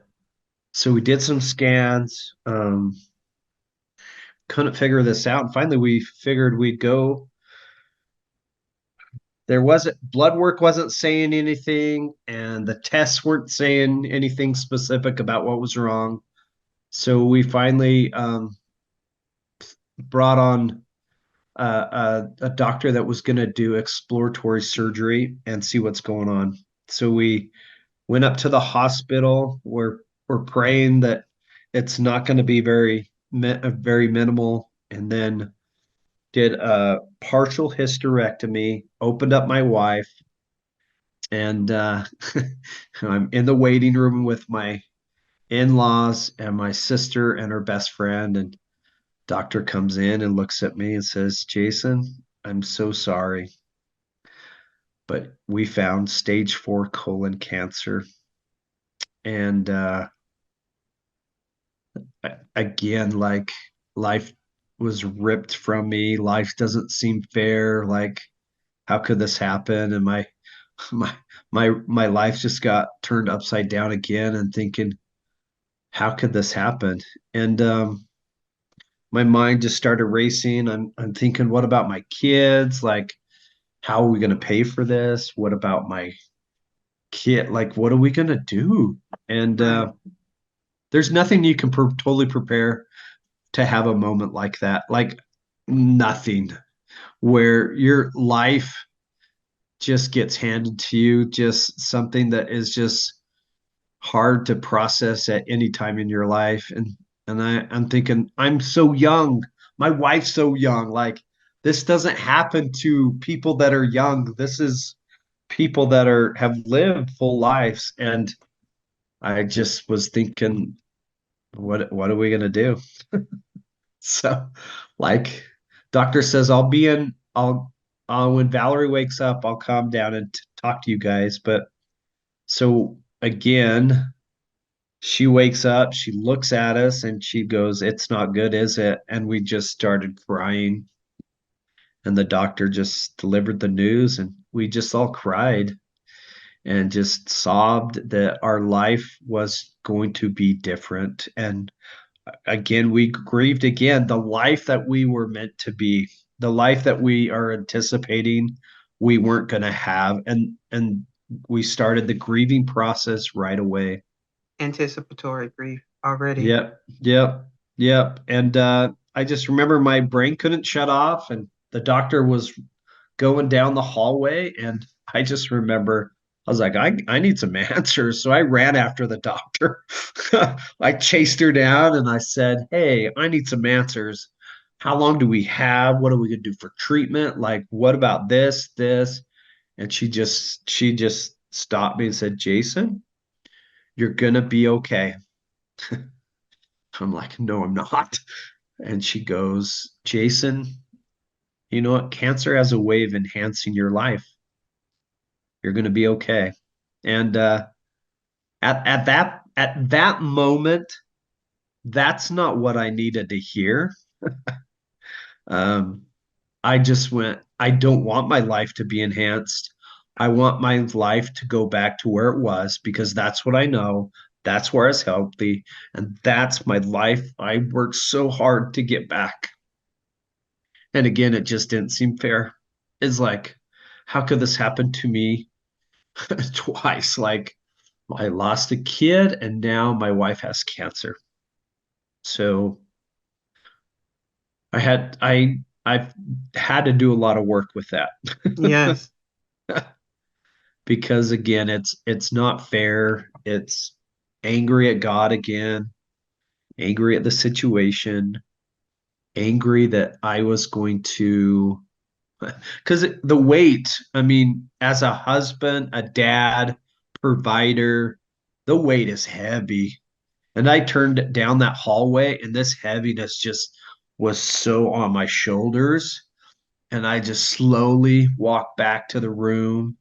so we did some scans. Couldn't figure this out. And finally, we figured we'd go. There wasn't blood work wasn't saying anything, and the tests weren't saying anything specific about what was wrong. So we finally brought on a doctor that was going to do exploratory surgery and see what's going on. So we went up to the hospital. We're praying that it's not going to be very minimal, and then did a partial hysterectomy, opened up my wife, and I'm in the waiting room with my in-laws and my sister and her best friend. And doctor comes in and looks at me and says, "Jason, I'm so sorry, but we found stage 4 colon cancer." And again, like life was ripped from me. Life doesn't seem fair. Like, how could this happen? And my my life just got turned upside down again and thinking, how could this happen? And my mind just started racing. I'm thinking, what about my kids? Like, how are we going to pay for this? What about my kid? Like, what are we going to do? And Right. there's nothing you can totally prepare to have a moment like that. Like nothing where your life just gets handed to you, just something that is just hard to process at any time in your life. I'm thinking, I'm so young. My wife's so young. Like this doesn't happen to people that are young. This is people that are have lived full lives. And I just was thinking, what are we gonna do? So like doctor says I'll when Valerie wakes up, I'll calm down and talk to you guys. But so again, she wakes up, she looks at us and she goes, "It's not good, is it?" And we just started crying. And the doctor just delivered the news and we just all cried and just sobbed that our life was going to be different. And again, we grieved again the life that we were meant to be, the life that we are anticipating we weren't going to have. And we started the grieving process right away. Anticipatory grief already. Yep, yep, yep. And I just remember my brain couldn't shut off, and the doctor was going down the hallway, and I just remember I was like, I need some answers. So I ran after the doctor. I chased her down and I said, "Hey, I need some answers. How long do we have? What are we gonna do for treatment? Like, what about this?" And she just stopped me and said, "Jason, you're gonna be okay." I'm like, "No, I'm not." And she goes, "Jason, you know what? Cancer has a way of enhancing your life. You're going to be okay." And at that moment, that's not what I needed to hear. Um, I just went, I don't want my life to be enhanced. I want my life to go back to where it was because that's what I know. That's where it's healthy. And that's my life. I worked so hard to get back. And again, it just didn't seem fair. It's like, how could this happen to me twice? Like, I lost a kid and now my wife has cancer. So I've had to do a lot of work with that Yes. because again, it's not fair. It's angry at God again, angry at the situation, angry that I was going to because the weight, I mean, as a husband, a dad, provider, the weight is heavy. And I turned down that hallway, and this heaviness just was so on my shoulders. And I just slowly walked back to the room.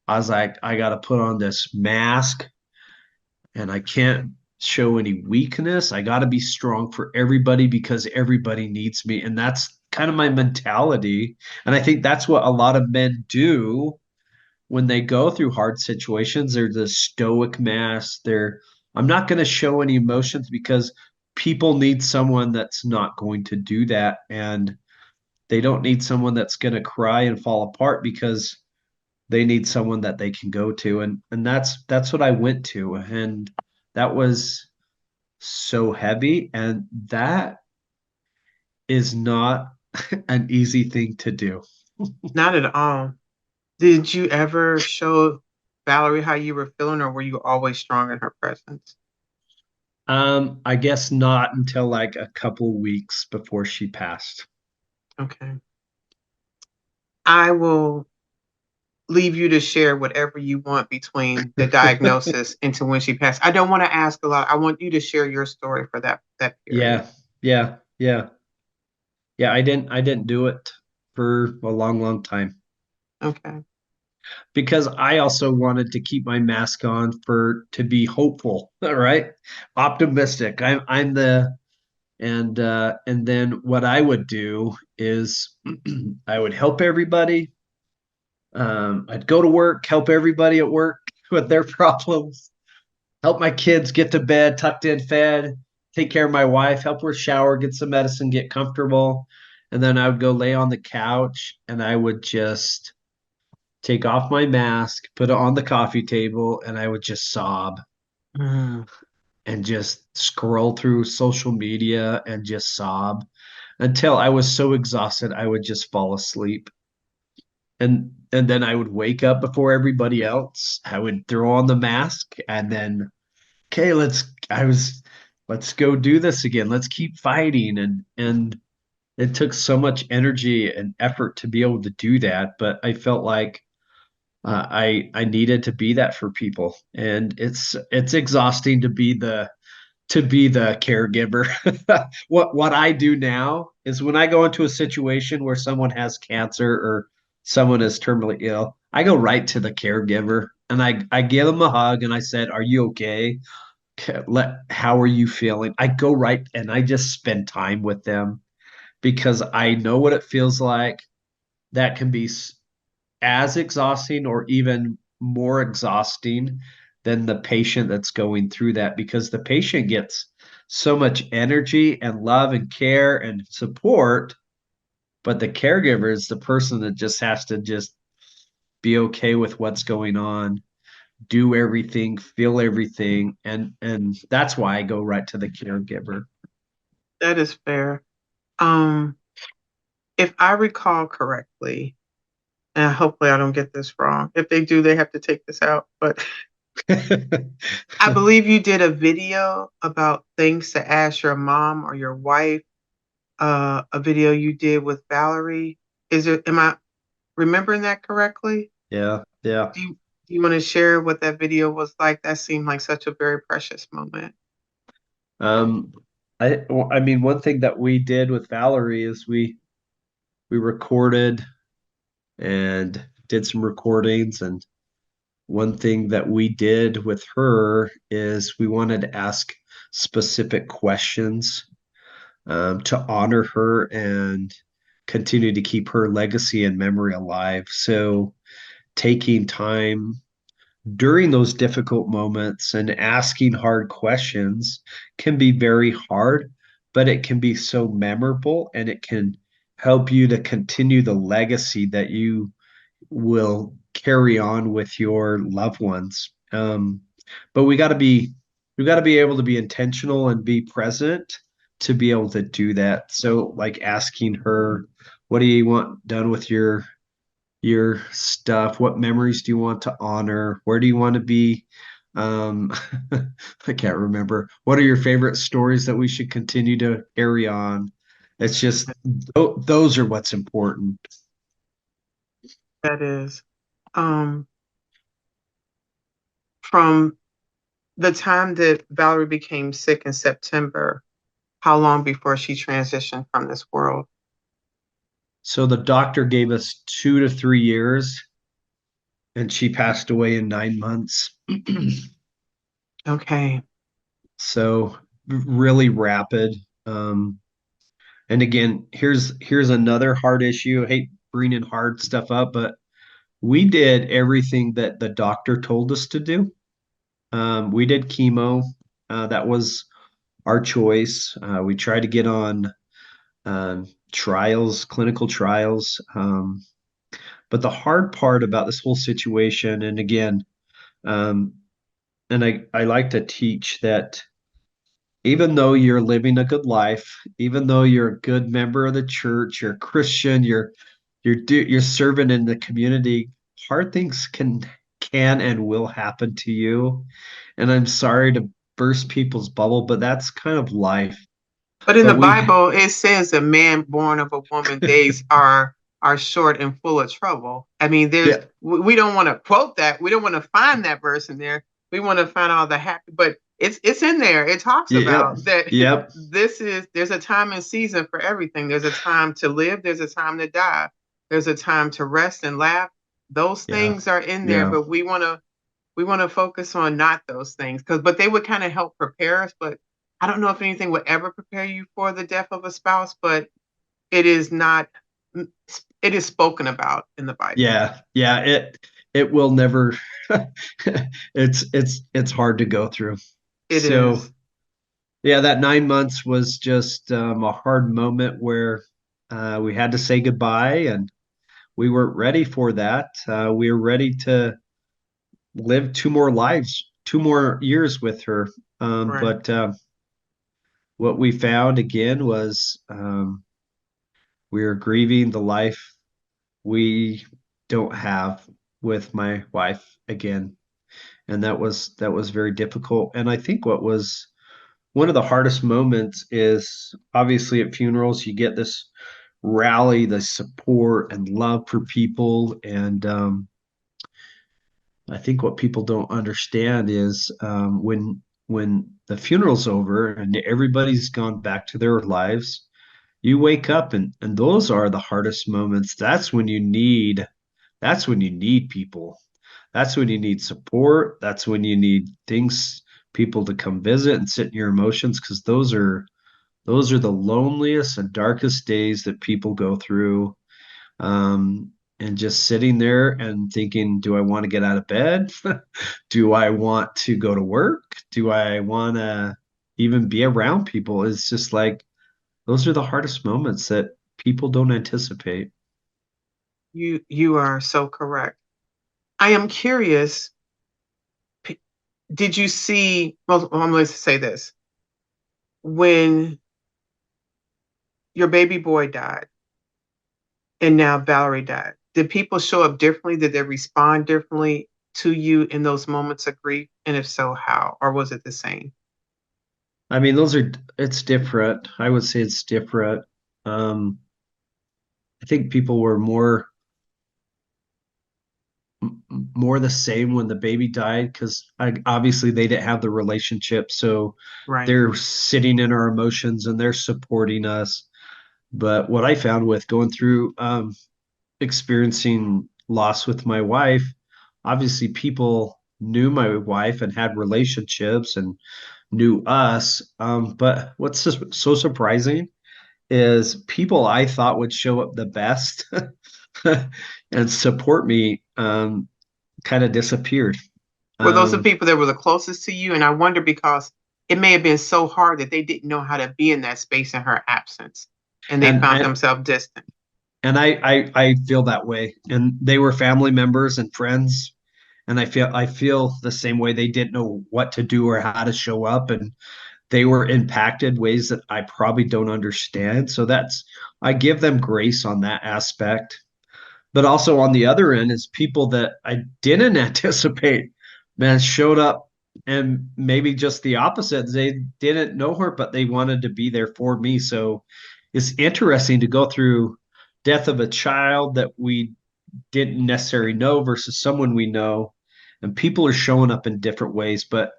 I was like, I got to put on this mask, and I can't show any weakness. I got to be strong for everybody because everybody needs me. And that's kind of my mentality. And I think that's what a lot of men do when they go through hard situations. They're the stoic mask. I'm not going to show any emotions because people need someone that's not going to do that. And they don't need someone that's going to cry and fall apart because they need someone that they can go to. And that's what I went to. And that was so heavy. And that is not an easy thing to do. Not at all. Did you ever show Valerie how you were feeling, or were you always strong in her presence? I guess not until like a couple of weeks before she passed. Okay. I will leave you to share whatever you want between the diagnosis into when she passed. I don't want to ask a lot. I want you to share your story for that period. Yeah, yeah, yeah, yeah. I didn't do it for a long, long time Okay. because I also wanted to keep my mask on for to be hopeful, right? Optimistic. I'm the and then what I would do is I would help everybody. I'd go to work, help everybody at work with their problems, help my kids get to bed, tucked in, fed, take care of my wife, help her shower, get some medicine, get comfortable. And then I would go lay on the couch and I would just take off my mask, put it on the coffee table, and I would just sob. Mm. and just scroll through social media and just sob until I was so exhausted I would just fall asleep. And then I would wake up before everybody else. I would throw on the mask and then, okay, let's go do this again. Let's keep fighting. And it took so much energy and effort to be able to do that, but I felt like I needed to be that for people, and it's exhausting to be the caregiver. What I do now is when I go into a situation where someone has cancer or someone is terminally ill, I go right to the caregiver and I give them a hug and I said, "Are you okay? How are you feeling?" I go right and I just spend time with them because I know what it feels like. That can be as exhausting or even more exhausting than the patient that's going through that, because the patient gets so much energy and love and care and support, but the caregiver is the person that just has to just be okay with what's going on, do everything, feel everything, and that's why I go right to the caregiver. That is fair. Um, if I recall correctly, and hopefully I don't get this wrong. If they do, they have to take this out. But I believe you did a video about things to ask your mom or your wife. A video you did with Valerie. Am I remembering that correctly? Yeah, yeah. Do you want to share what that video was like? That seemed like such a very precious moment. Um, I mean, one thing that we did with Valerie is we recorded and did some recordings. And one thing that we did with her is we wanted to ask specific questions to honor her and continue to keep her legacy and memory alive. So taking time during those difficult moments and asking hard questions can be very hard, but it can be so memorable and it can help you to continue the legacy that you will carry on with your loved ones. But we got to be able to be intentional and be present to be able to do that. So, like asking her, "What do you want done with your stuff? What memories do you want to honor? Where do you want to be?" Um, I can't remember. What are your favorite stories that we should continue to carry on? It's just those are what's important. That is. Um, from the time that Valerie became sick in September, how long before she transitioned from this world? So the doctor gave us 2 to 3 years, and she passed away in 9 months. Okay. So really rapid. And again, here's another hard issue. I hate bringing hard stuff up, but we did everything that the doctor told us to do. We did chemo. That was our choice. We tried to get on trials, clinical trials. But the hard part about this whole situation, and again, um, and I like to teach that even though you're living a good life, even though you're a good member of the church, you're a Christian, you're serving in the community, hard things can and will happen to you. And I'm sorry to burst people's bubble, but that's kind of life. But in the But Bible, it says a man born of a woman days are short and full of trouble. I mean, yeah, we don't want to quote that. We don't want to find that verse in there. We want to find all the happy, but it's in there. It talks yep, about that yep, there's a time and season for everything. There's a time to live, there's a time to die. There's a time to rest and laugh. Those yeah, things are in there, yeah. but we want to focus on not those things because but they would kind of help prepare us, but I don't know if anything would ever prepare you for the death of a spouse, but it is not it is spoken about in the Bible. Yeah, it will never it's hard to go through. It So is. yeah, that 9 months was just a hard moment where we had to say goodbye, and we weren't ready for that. We were ready to live two more lives, 2 more years with her. Right. But what we found again was we are grieving the life we don't have with my wife again, and that was very difficult. And I think what was one of the hardest moments is obviously at funerals you get this rally, the support and love for people, and I think what people don't understand is when the funeral's over and everybody's gone back to their lives, you wake up and those are the hardest moments. That's when you need people. That's when you need support. That's when you need things, people to come visit and sit in your emotions, because those are the loneliest and darkest days that people go through. And just sitting there and thinking, do I want to get out of bed? Do I want to go to work? Do I want to even be around people? It's just like those are the hardest moments that people don't anticipate. You are so correct. I am curious, p- did you see, well, I'm going to say this. When your baby boy died and now Valerie died, did people show up differently? Did they respond differently to you in those moments of grief? And if so, how? Or was it the same? I mean, it's different. I would say it's different. Um, I think people were more the same when the baby died because obviously they didn't have the relationship, so Right. they're sitting in our emotions and they're supporting us. But what I found with going through experiencing loss with my wife, obviously people knew my wife and had relationships and knew us. But what's so surprising is people I thought would show up the best and support me kind of disappeared. Were those the Um, people that were the closest to you? And I wonder because it may have been so hard that they didn't know how to be in that space in her absence and they and found and themselves distant. and I feel that way. And they were family members and friends, and I feel the same way. They didn't know what to do or how to show up, and they were impacted ways that I probably don't understand. So that's I give them grace on that aspect. But also on the other end is people that I didn't anticipate, man, showed up and maybe just the opposite. They didn't know her, but they wanted to be there for me. So it's interesting to go through death of a child that we didn't necessarily know versus someone we know. And people are showing up in different ways. But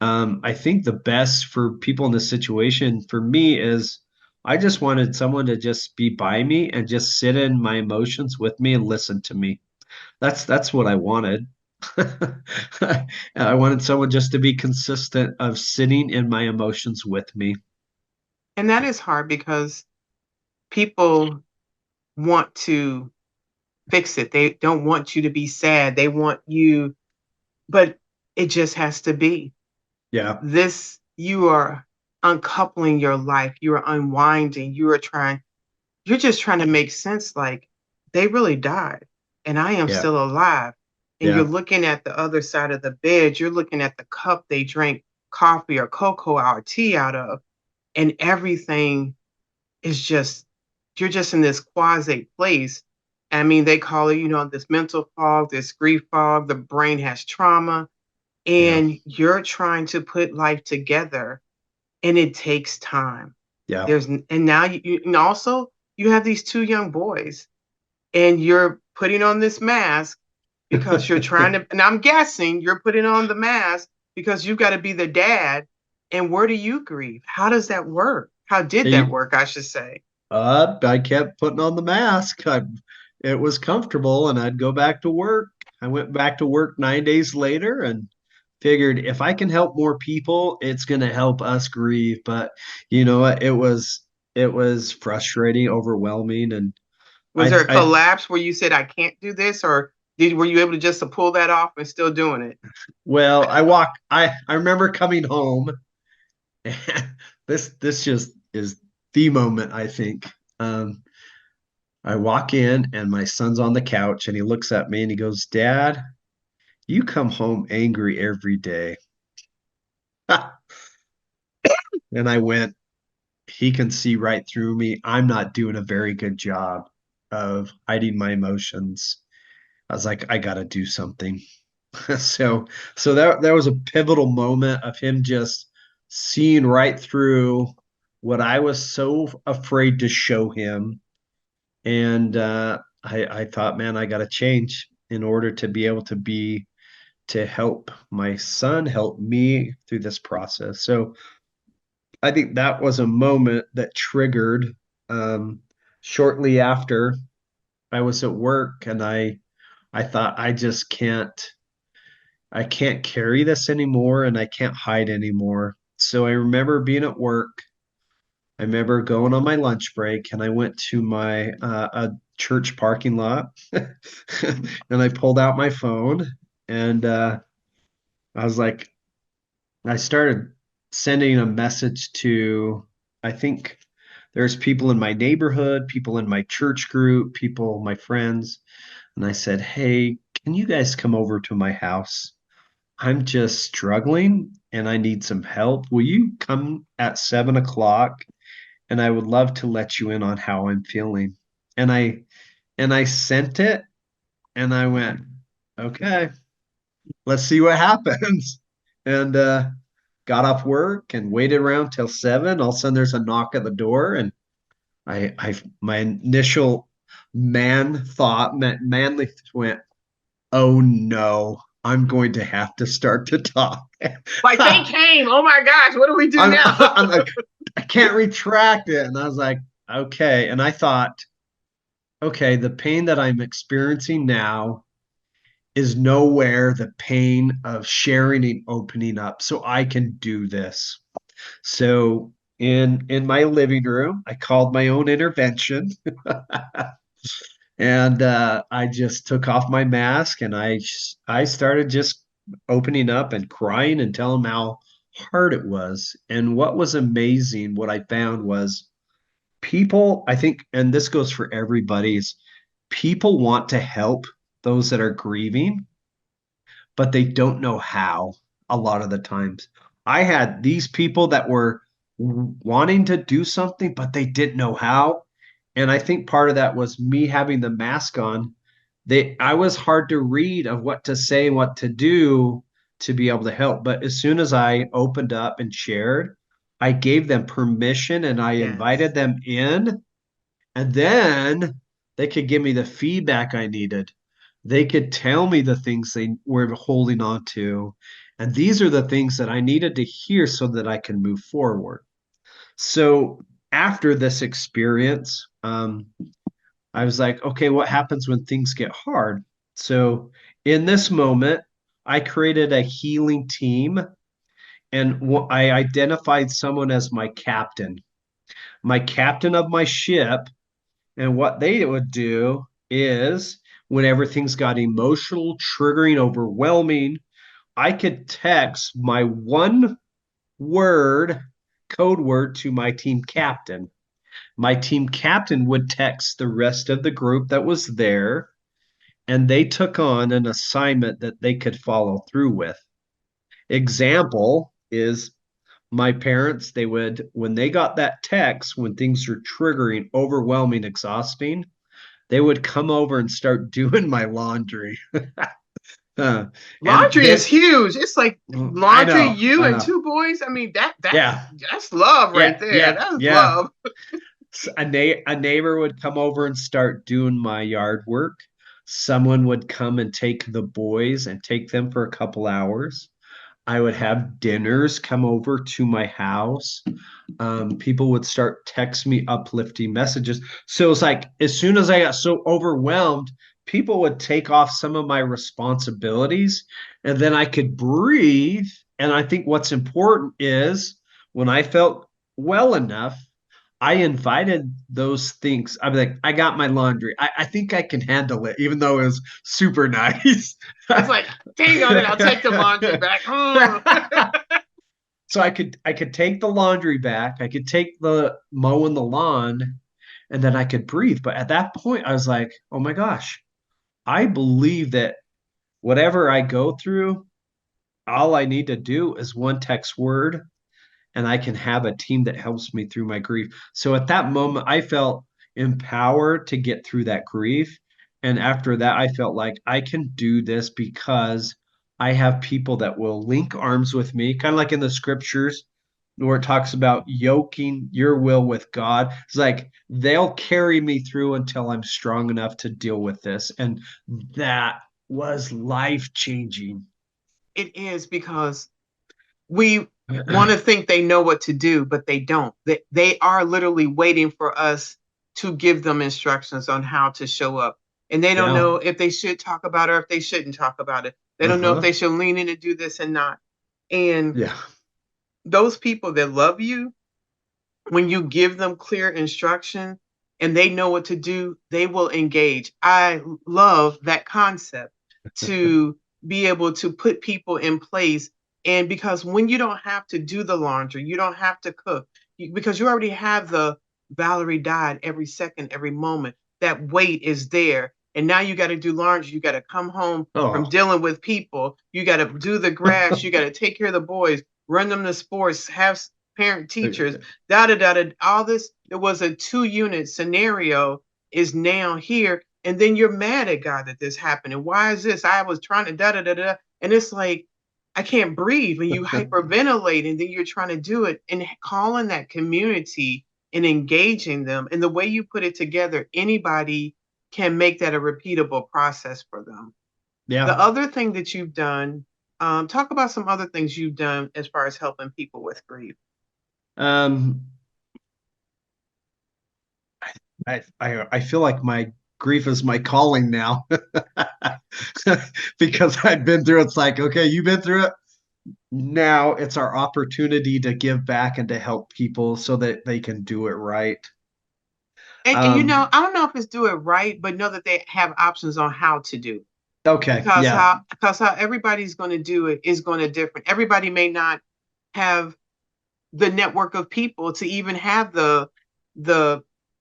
I think the best for people in this situation for me is I just wanted someone to just be by me and just sit in my emotions with me and listen to me. That's what I wanted. I wanted someone just to be consistent of sitting in my emotions with me. And that is hard because people want to fix it. They don't want you to be sad. They want you, but it just has to be. Yeah, This, you are uncoupling your life. You are unwinding. You're just trying to make sense like they really died and I am yeah, still alive. And you're yeah, looking at the other side of the bed. You're looking at the cup they drank coffee or cocoa or tea out of. And everything is just, you're just in this quasi place. I mean, they call it, this mental fog, this grief fog, the brain has trauma, yeah, and you're trying to put life together and it takes time. yeah. And now and also you have these two young boys and you're putting on this mask because you're trying to, and I'm guessing you're putting on the mask because you've got to be the dad. And where do you grieve? How does that work? How did that You- work, I should say? I kept putting on the mask. It was comfortable, and I'd go back to work. I went back to work 9 days later and figured if I can help more people, it's going to help us grieve. But you know what? It was frustrating, overwhelming, and Was there a I collapse where you said, I can't do this? Or were you able to just to pull that off and still doing it? well, I remember coming home. And this just is the moment I think. I walk in and my son's on the couch and he looks at me and he goes, "Dad, you come home angry every day." And I went, he can see right through me. I'm not doing a very good job of hiding my emotions. I was like, I got to do something. so that was a pivotal moment of him just seeing right through what I was so afraid to show him. And I thought, man, I got to change in order to be able to help my son help me through this process. So I think that was a moment that triggered um, shortly after I was at work, and I thought I can't carry this anymore, and I can't hide anymore. So I remember being at work. I remember going on my lunch break, and I went to my a church parking lot, and I pulled out my phone, and I was like, I started sending a message to, I think there's people in my neighborhood, people in my church group, people, my friends. And I said, hey, can you guys come over to my house? I'm just struggling and I need some help. Will you come at 7 o'clock? And I would love to let you in on how I'm feeling. And I sent it and I went, okay, let's see what happens. And got off work and waited around till 7. All of a sudden there's a knock at the door, and my initial manly went, oh no, I'm going to have to start to talk. Like they came. Oh my gosh, what do we do now? I'm like, I can't retract it. And I was like, okay. And I thought, okay, the pain that I'm experiencing now is nowhere the pain of sharing and opening up. So I can do this. So in my living room, I called my own intervention. And I just took off my mask and I started just opening up and crying and telling them how hard it was. And what was amazing, what I found was people, I think, and this goes for everybody, is people want to help those that are grieving, but they don't know how a lot of the times. I had these people that were wanting to do something, but they didn't know how. And I think part of that was me having the mask on. I was hard to read of what to say and what to do to be able to help. But as soon as I opened up and shared, I gave them permission and I Yes. invited them in, and then they could give me the feedback I needed. They could tell me the things they were holding on to. And these are the things that I needed to hear so that I can move forward. So after this experience, I was like, okay, what happens when things get hard? So in this moment, I created a healing team and I identified someone as my captain of my ship. And what they would do is whenever things got emotional, triggering, overwhelming, I could text my one word code word to my team captain. My team captain would text the rest of the group that was there, and they took on an assignment that they could follow through with. Example is my parents, they would, when they got that text, when things were triggering, overwhelming, exhausting, they would come over and start doing my laundry. And Laundry then is huge. It's like laundry, you I and know. two boys. I mean, Yeah, that's love right yeah, there. yeah, That's yeah. love. A neighbor would come over and start doing my yard work. Someone would come and take the boys and take them for a couple hours. I would have dinners come over to my house. People would start text me uplifting messages. So it's like as soon as I got so overwhelmed, people would take off some of my responsibilities, and then I could breathe. And I think what's important is when I felt well enough, I invited those things. I'm like, I got my laundry. I think I can handle it, even though it was super nice. It's like, dang on it, I'll take the laundry back. So I could take the laundry back, I could take the mowing the lawn, and then I could breathe. But at that point, I was like, oh my gosh, I believe that whatever I go through, all I need to do is one text word, and I can have a team that helps me through my grief. So at that moment, I felt empowered to get through that grief. And after that, I felt like I can do this because I have people that will link arms with me, kind of like in the scriptures where it talks about yoking your will with God. It's like they'll carry me through until I'm strong enough to deal with this. And that was life changing. It is because we want to think they know what to do, but they don't. They are literally waiting for us to give them instructions on how to show up. And they don't Yeah. know if they should talk about it or if they shouldn't talk about it. They don't know if Uh-huh. they should lean in and do this and not. And Yeah. those people that love you, when you give them clear instruction and they know what to do, they will engage. I love that concept to be able to put people in place. And because when you don't have to do the laundry, you don't have to cook, because you already have the Valerie died every second, every moment. That weight is there. And now you got to do laundry. You got to come home from Oh. dealing with people. You got to do the grass. You got to take care of the boys, run them to sports, have parent teachers, da da da da. All this, it was a 2 unit scenario, is now here. And then you're mad at God that this happened. And why is this? I was trying to da da da da. And it's like, I can't breathe. And you hyperventilate, and then you're trying to do it, and calling that community and engaging them. And the way you put it together, anybody can make that a repeatable process for them. The Yeah. other thing that you've done, talk about some other things you've done as far as helping people with grief. Um, I feel like my grief is my calling now because I've been through it. It's like, okay, you've been through it. Now it's our opportunity to give back and to help people so that they can do it right. And Um, I don't know if it's do it right, but know that they have options on how to do it. okay, Because yeah, how everybody's going to do it is going to different. Everybody may not have the network of people to even have the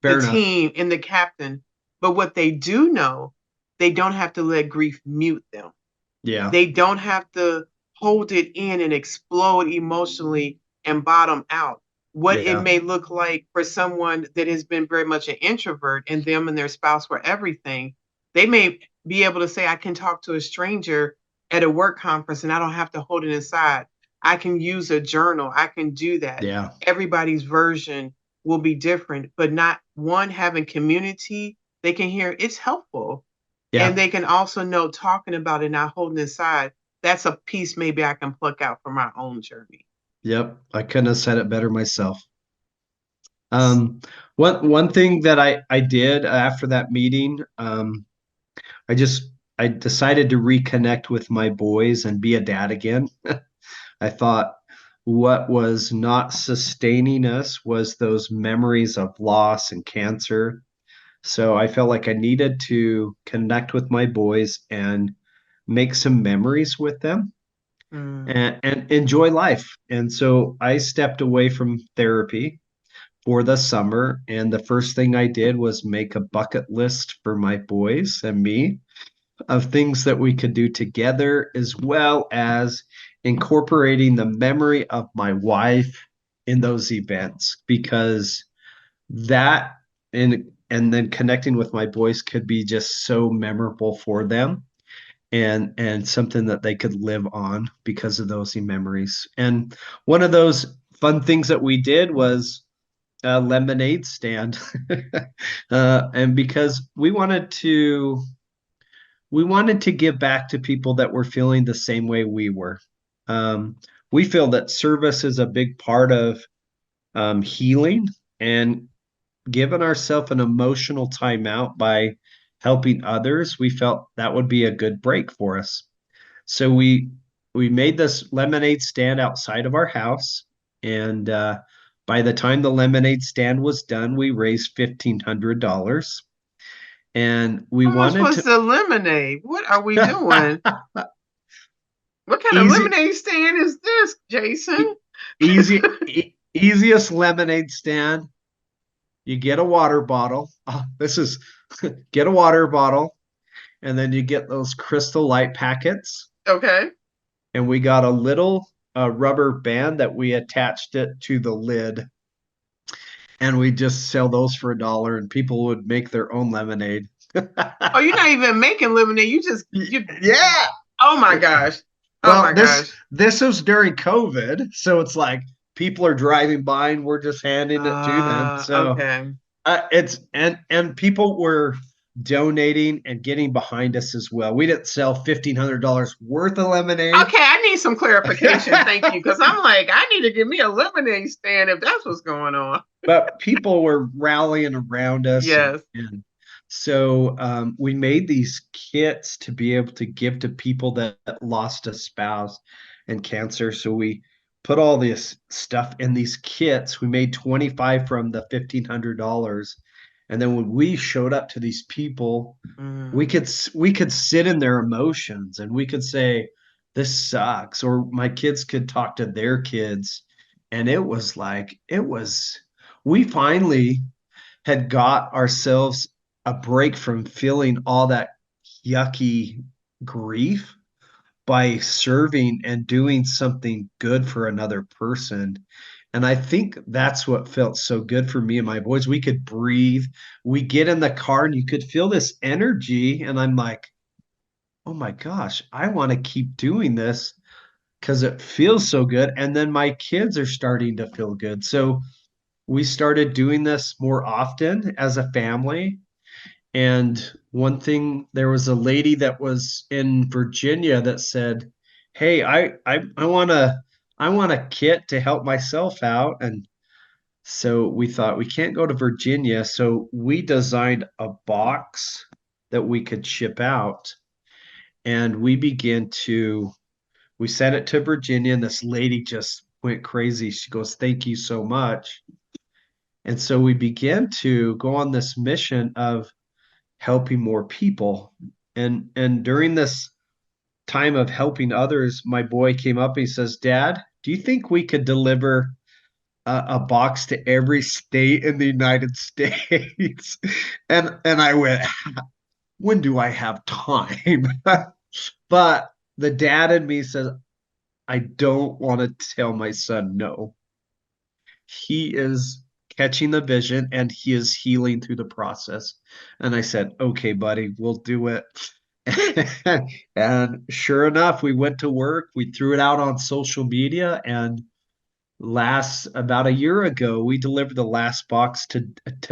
fair enough. team and the captain. But what they do know, they don't have to let grief mute them. Yeah, They don't have to hold it in and explode emotionally and bottom out. What it yeah, may look like for someone that has been very much an introvert, and them and their spouse were everything, they may be able to say, I can talk to a stranger at a work conference and I don't have to hold it inside. I can use a journal. I can do that. yeah, Everybody's version will be different, but not one having community. They can hear it's helpful, and yeah, they can also know talking about it, not holding it inside. That's a piece maybe I can pluck out from my own journey. yep. I couldn't have said it better myself. Um, one thing that I did after that meeting, I just I decided to reconnect with my boys and be a dad again. I thought what was not sustaining us was those memories of loss and cancer. So I felt like I needed to connect with my boys and make some memories with them Mm. and enjoy life. And so I stepped away from therapy for the summer. And the first thing I did was make a bucket list for my boys and me of things that we could do together, as well as incorporating the memory of my wife in those events, because that and then connecting with my boys could be just so memorable for them and something that they could live on because of those memories. And one of those fun things that we did was a lemonade stand. And because we wanted to give back to people that were feeling the same way we were. Um, we feel that service is a big part of healing, and giving ourselves an emotional timeout by helping others. We felt that would be a good break for us. So we made this lemonade stand outside of our house, and by the time the lemonade stand was done, we raised $1,500, and we How much wanted was to the lemonade? What are we doing? What kind of easy lemonade stand is this, Jason? easiest lemonade stand. You get a water bottle. This is get a water bottle, and then you get those Crystal Light packets. Okay. And we got a little a rubber band that we attached it to the lid, and we just sell those for $1, and people would make their own lemonade. Oh, you're not even making lemonade. You. Yeah. Oh my gosh. Oh Well, my this gosh. this was during COVID, so it's like people are driving by and we're just handing it to them. So Okay. it's and people were donating and getting behind us as well. We didn't sell $1,500 worth of lemonade. Okay, I need some clarification. Thank you. Because I'm like, I need to give me a lemonade stand if that's what's going on. But people were rallying around us, Yes. and so we made these kits to be able to give to people that lost a spouse and cancer. So we put all this stuff in these kits. We made 25 from the $1,500, and then when we showed up to these people, we Mm. could sit in their emotions, and we could say, this sucks, or my kids could talk to their kids, and it was we finally had got ourselves a break from feeling all that yucky grief by serving and doing something good for another person. And I think that's what felt so good for me and my boys. We could breathe. We get in the car and you could feel this energy. And I'm like, oh my gosh, I want to keep doing this because it feels so good. And then my kids are starting to feel good. So we started doing this more often as a family. And one thing, there was a lady that was in Virginia that said, "Hey, I want a kit to help myself out." And so we thought we can't go to Virginia, so we designed a box that we could ship out, and we sent it to Virginia, and this lady just went crazy. She goes, "Thank you so much." And so we began to go on this mission of helping more people. And during this time of helping others, my boy came up and he says, "Dad, do you think we could deliver a box to every state in the United States?" And I went, "When do I have time?" But the dad in me says, "I don't want to tell my son no." He is catching the vision and he is healing through the process. And I said, "Okay, buddy, we'll do it." And sure enough, we went to work, we threw it out on social media, and last about a year ago, we delivered the last box to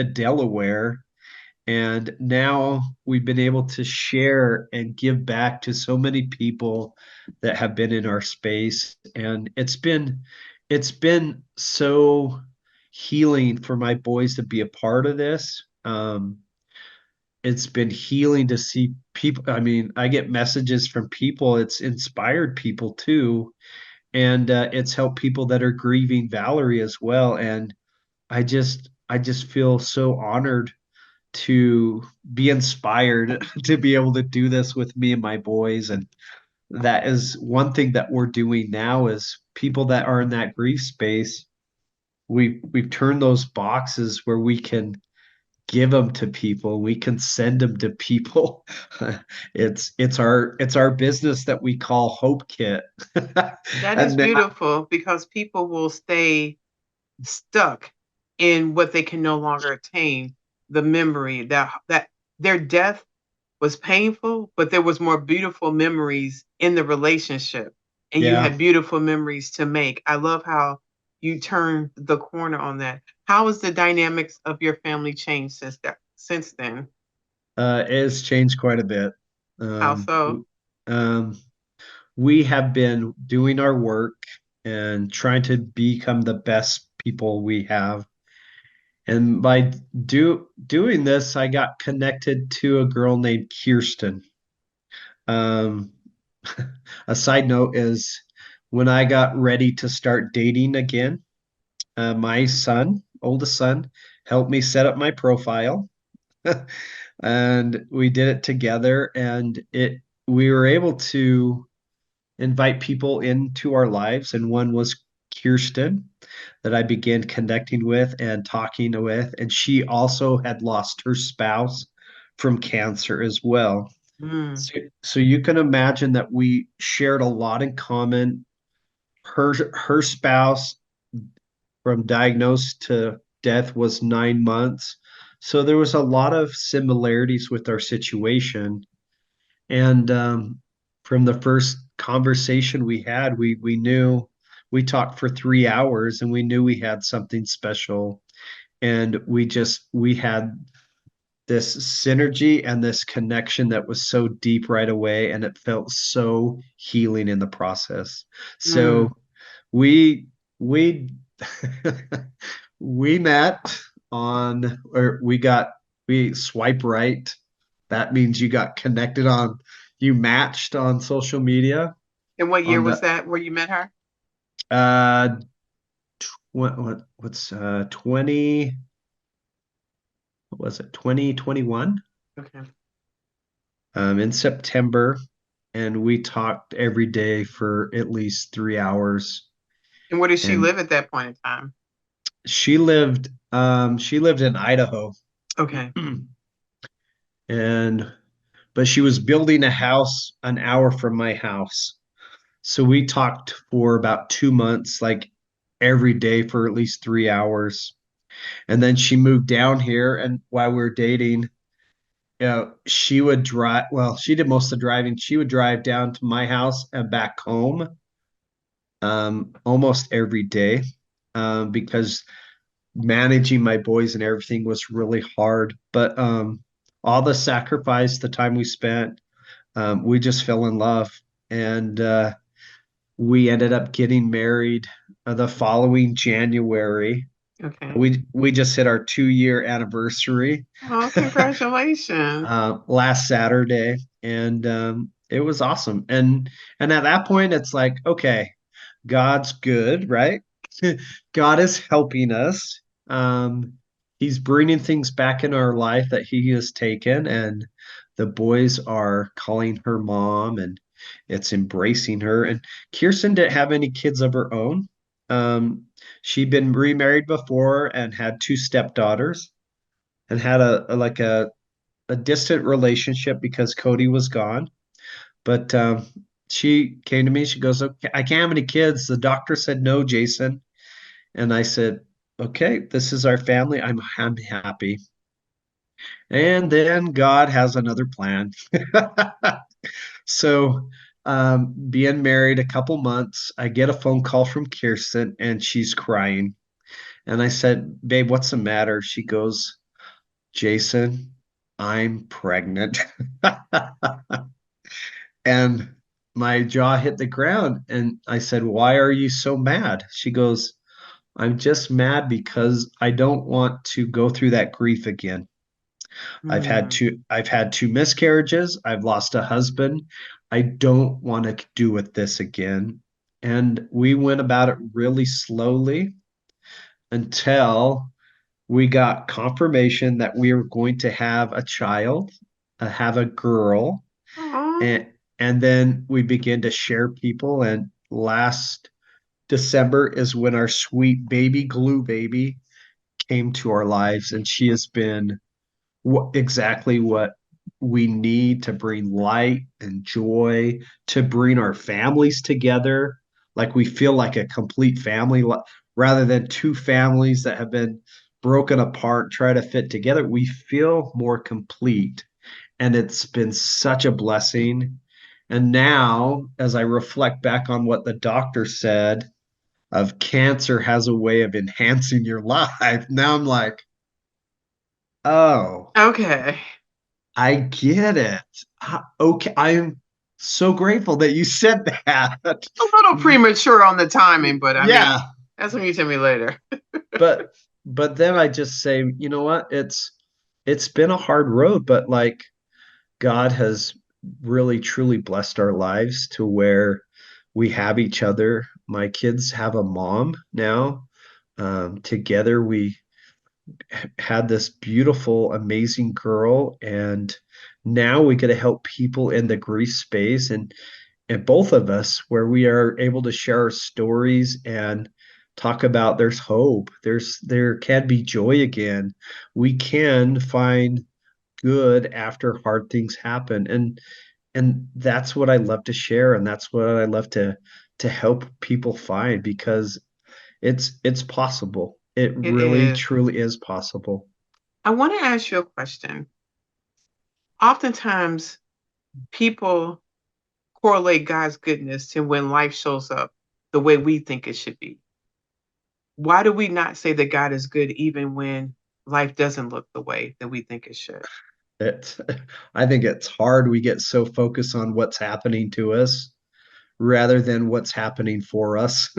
Delaware. And now we've been able to share and give back to so many people that have been in our space. And it's been so healing for my boys to be a part of this. It's been healing to see people. I mean, I get messages from people. It's inspired people too, and it's helped people that are grieving Valerie as well. And I just feel so honored to be inspired to be able to do this with me and my boys. And that is one thing that we're doing now is people that are in that grief space. We've turned those boxes where we can give them to people. We can send them to people. It's our business that we call Hope Kit. That is And now, beautiful because people will stay stuck in what they can no longer attain. The memory that their death was painful, but there was more beautiful memories in the relationship, and you yeah, had beautiful memories to make. I love how you turned the corner on that. How has the dynamics of your family changed since then? it has changed quite a bit. How Um, so? um, we have been doing our work and trying to become the best people we have. And by doing this, I got connected to a girl named Kirsten. Um, a side note is when I got ready to start dating again, my son, oldest son, helped me set up my profile. And we did it together, and it we were able to invite people into our lives. And one was Kirsten that I began connecting with and talking with. And she also had lost her spouse from cancer as well. Mm. So you can imagine that we shared a lot in common. her spouse from diagnosed to death was 9 months. So there was a lot of similarities with our situation. And from the first conversation we had, we knew we talked for 3 hours and we knew we had something special. And we had this synergy and this connection that was so deep right away, and it felt so healing in the process. So Mm. we we met on, or we swipe right. That means you got connected on, you matched on social media And what year on was the that where you met her? uh what's 20, what was it, 2021, Okay. in September, and we talked every day for at least 3 hours. And where did she And live at that point in time? she lived in Idaho. Okay. And but she was building a house an hour from my house. So we talked for about 2 months, like every day for at least 3 hours. And then she moved down here, and while we were dating, she would drive. Well, she did most of the driving. She would drive down to my house and back home, almost every day, because managing my boys and everything was really hard. But all the sacrifice, the time we spent, we just fell in love, and we ended up getting married the following January. Okay. We just hit our 2 year anniversary Oh, congratulations. last Saturday, and it was awesome. And at that point, it's like, okay, God's good, right? God is helping us. Um, he's bringing things back in our life that He has taken, and the boys are calling her mom, and it's embracing her. And Kirsten didn't have any kids of her own. Um, she'd been remarried before and had two stepdaughters, and had a distant relationship because Cody was gone. But she came to me. She goes, "Okay, I can't have any kids. The doctor said no, Jason." And I said, "Okay, this is our family. I'm happy." And then God has another plan. So, being married a couple months, I get a phone call from Kirsten, and she's crying. And I said, "Babe, what's the matter?" She goes, "Jason, I'm pregnant." And my jaw hit the ground. And I said, "Why are you so mad?" She goes, "I'm just mad because I don't want to go through that grief again. Mm. I've had two miscarriages. I've lost a husband. I don't want to do with this again." And we went about it really slowly until we got confirmation that we were going to have a child, have a girl. Oh, And then we began to share people. And last December is when our sweet baby glue baby came to our lives, and she has been exactly what we need to bring light and joy, to bring our families together. Like we feel like a complete family, rather than two families that have been broken apart, try to fit together. We feel more complete, and it's been such a blessing. And now, as I reflect back on what the doctor said, of cancer has a way of enhancing your life, now I'm like, oh, okay. I get it. Okay, I'm so grateful that you said that. A little premature on the timing, but I mean, Yeah, that's when you tell me later. but but then I just say, you know what? It's been a hard road, but like God has really truly blessed our lives to where we have each other. My kids have a mom now. Together we had this beautiful, amazing girl, and now we get to help people in the grief space, and both of us, where we are able to share our stories and talk about there's hope, there can be joy again. We can find good after hard things happen, and that's what I love to share, and that's what I love to help people find, because it's possible. It It really is. truly is possible. I want to ask you a question. Oftentimes, people correlate God's goodness to when life shows up the way we think it should be. Why do we not say that God is good even when life doesn't look the way that we think it should? It I think it's hard. We get so focused on what's happening to us rather than what's happening for us.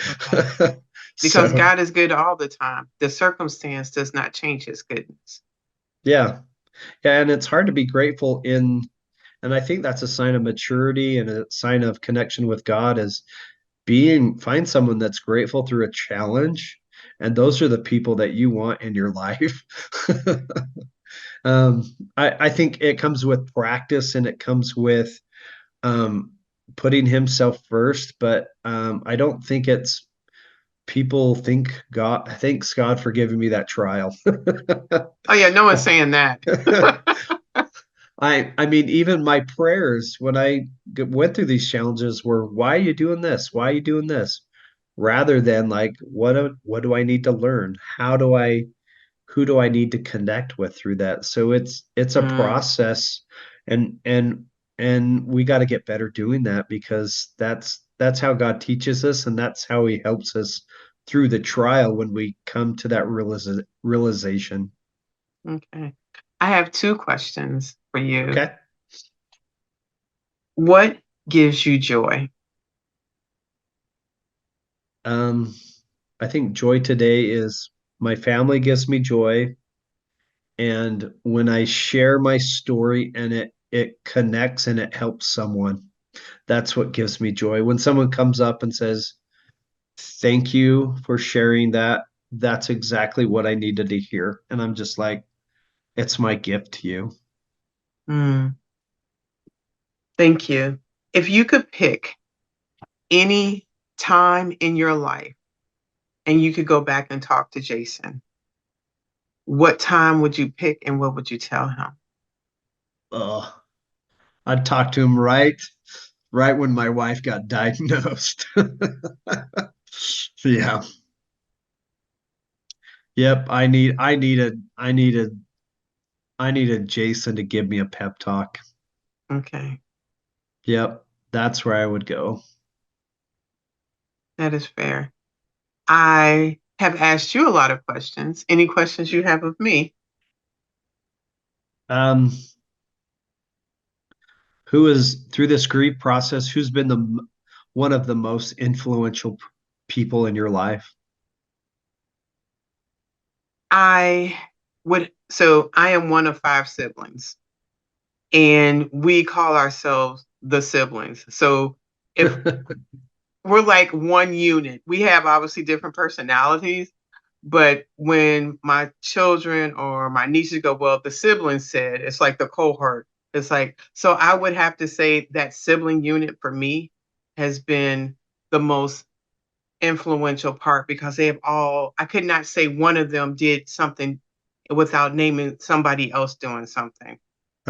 Okay. Because So, God is good all the time. The circumstance does not change his goodness. yeah. Yeah, and it's hard to be grateful in, and I think that's a sign of maturity and a sign of connection with God, is find someone that's grateful through a challenge, and those are the people that you want in your life. um, I think it comes with practice, and it comes with um, putting himself first, but I don't think it's people think God thanks God for giving me that trial. Oh yeah, no one's saying that. I mean, even my prayers when I went through these challenges were, why are you doing this? Why are you doing this? Rather than like, what do I need to learn? Who do I need to connect with through that? So it's a Mm, process, and we got to get better doing that, because that's how God teaches us, and that's how he helps us through the trial when we come to that realization. okay. I have two questions for you. Okay. What gives you joy? Um, I think joy today is my family gives me joy. And when I share my story and it connects and it helps someone, that's what gives me joy. When someone comes up and says, "Thank you for sharing that," that's exactly what I needed to hear. And I'm just like, it's my gift to you. Mm, thank you. If you could pick any time in your life and you could go back and talk to Jason, what time would you pick and what would you tell him? Oh, I'd talk to him right when my wife got diagnosed. Yeah. Yep. I needed Jason to give me a pep talk. Okay, Yep. That's where I would go. that is fair. I have asked you a lot of questions. Any questions you have of me? Um, who is through this grief process, who's been the one of the most influential people in your life? I I am one of five siblings, and we call ourselves the siblings. So if we're like one unit, we have obviously different personalities, but when my children or my nieces go, well, the siblings said, it's like the cohort. It's like, so I would have to say that sibling unit for me has been the most influential part because they have all, I could not say one of them did something without naming somebody else doing something.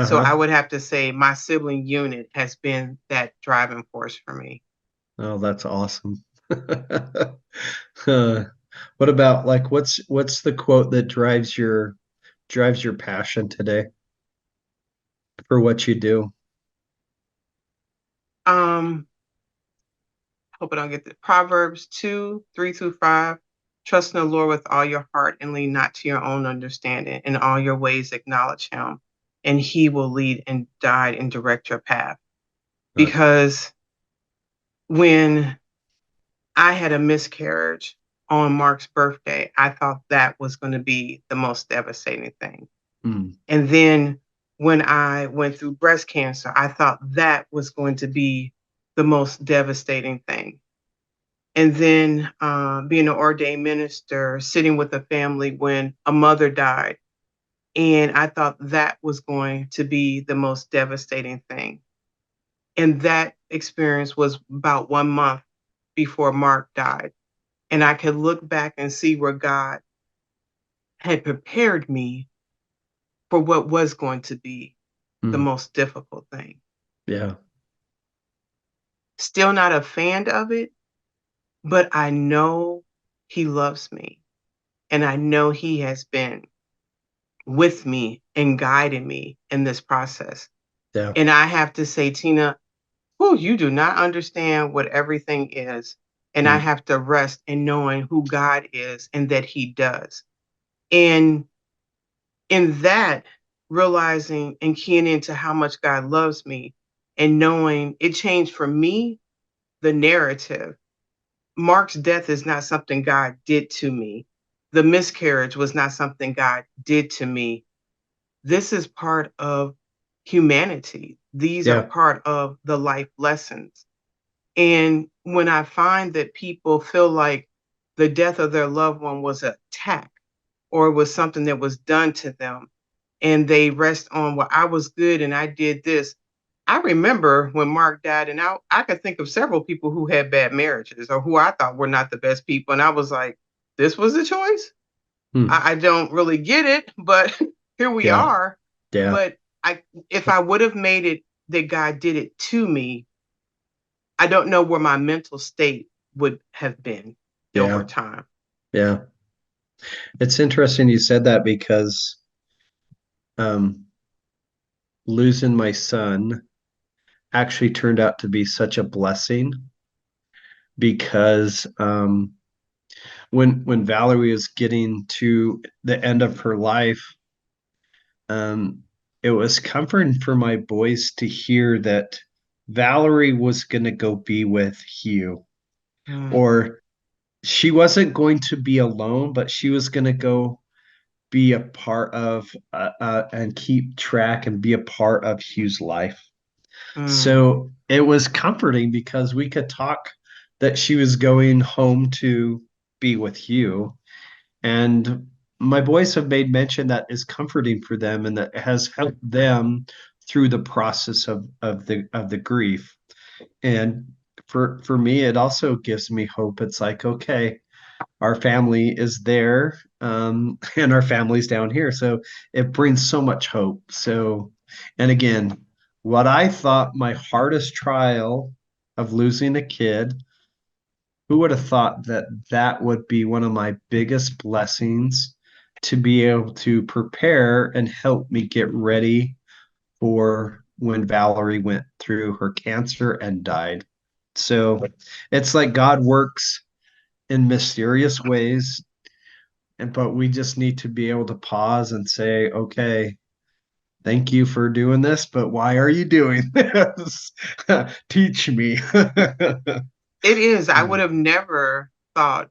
So I Uh-huh. would have to say my sibling unit has been that driving force for me. Oh, that's awesome. Huh. What about like what's the quote that drives your passion today for what you do? Um, Hope I don't get the Proverbs 2, 3 through 5. Trust in the Lord with all your heart and lean not to your own understanding. In all your ways acknowledge him, and he will lead and guide and direct your path. Uh, Because when I had a miscarriage on Mark's birthday, I thought that was going to be the most devastating thing. mm, And then when I went through breast cancer, I thought that was going to be the most devastating thing. And then being an ordained minister, sitting with a family when a mother died. And I thought that was going to be the most devastating thing. And that experience was about 1 month before Mark died. And I could look back and see where God had prepared me for what was going to be the mm, most difficult thing. yeah. Still not a fan of it, but I know he loves me. And I know he has been with me and guiding me in this process. Yeah. And I have to say, Tina, who you do not understand what everything is. And I Mm. have to rest in knowing who God is and that he does. And in that, realizing and keying into how much God loves me and knowing it changed for me the narrative. Mark's death is not something God did to me. The miscarriage was not something God did to me. This is part of humanity. These are Yeah. part of the life lessons. And when I find that people feel like the death of their loved one was an attack or it was something that was done to them, and they rest on, well, I was good and I did this. I remember when Mark died, and I could think of several people who had bad marriages or who I thought were not the best people. And I was like, this was a choice. Mm. I don't really get it, but here we Yeah. are. Yeah. But if I would have made it that God did it to me, I don't know where my mental state would have been over Yeah. time. Yeah. It's interesting you said that because um, losing my son actually turned out to be such a blessing because when Valerie was getting to the end of her life, um, it was comforting for my boys to hear that Valerie was going to go be with Hugh, Mm, or she wasn't going to be alone, but she was going to go be a part of and keep track and be a part of Hugh's life. mm, So it was comforting because we could talk that she was going home to be with Hugh. And my boys have made mention that is comforting for them and that has helped them through the process of the grief. And for me, it also gives me hope. It's like, okay, our family is there, and our family's down here. So it brings so much hope. So, and again, what I thought my hardest trial of losing a kid, who would have thought that that would be one of my biggest blessings to be able to prepare and help me get ready for when Valerie went through her cancer and died. So it's like God works in mysterious ways, and but we just need to be able to pause and say, okay, thank you for doing this, but why are you doing this? Teach me. it is. I would have never thought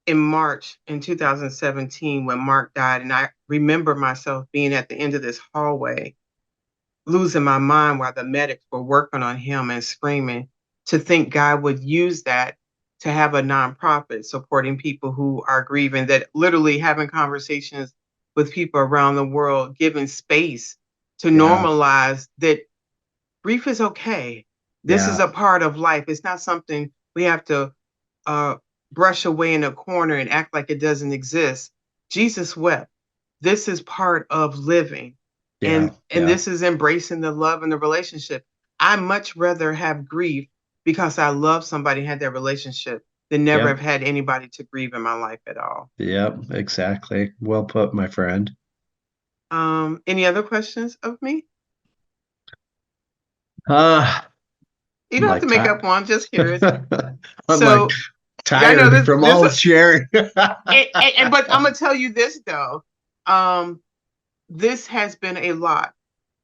in March in 2017 when Mark died, and I remember myself being at the end of this hallway, losing my mind while the medics were working on him and screaming, to think God would use that to have a nonprofit supporting people who are grieving, that literally having conversations with people around the world, giving space to Yeah, normalize that grief is okay. This is yeah, a part of life. It's not something we have to uh, brush away in a corner and act like it doesn't exist. Jesus wept. This is part of living. yeah, And yeah, this is embracing the love and the relationship. I much rather have grief because I love somebody, had that relationship, than never have yep, had anybody to grieve in my life at all. yep, exactly. Well put, my friend. Any other questions of me? Ah, You I'm don't have to like make tired. up one, just curious. I'm like So yeah, I know tired from this all sharing. and but I'm gonna tell you this though. Um, this has been a lot.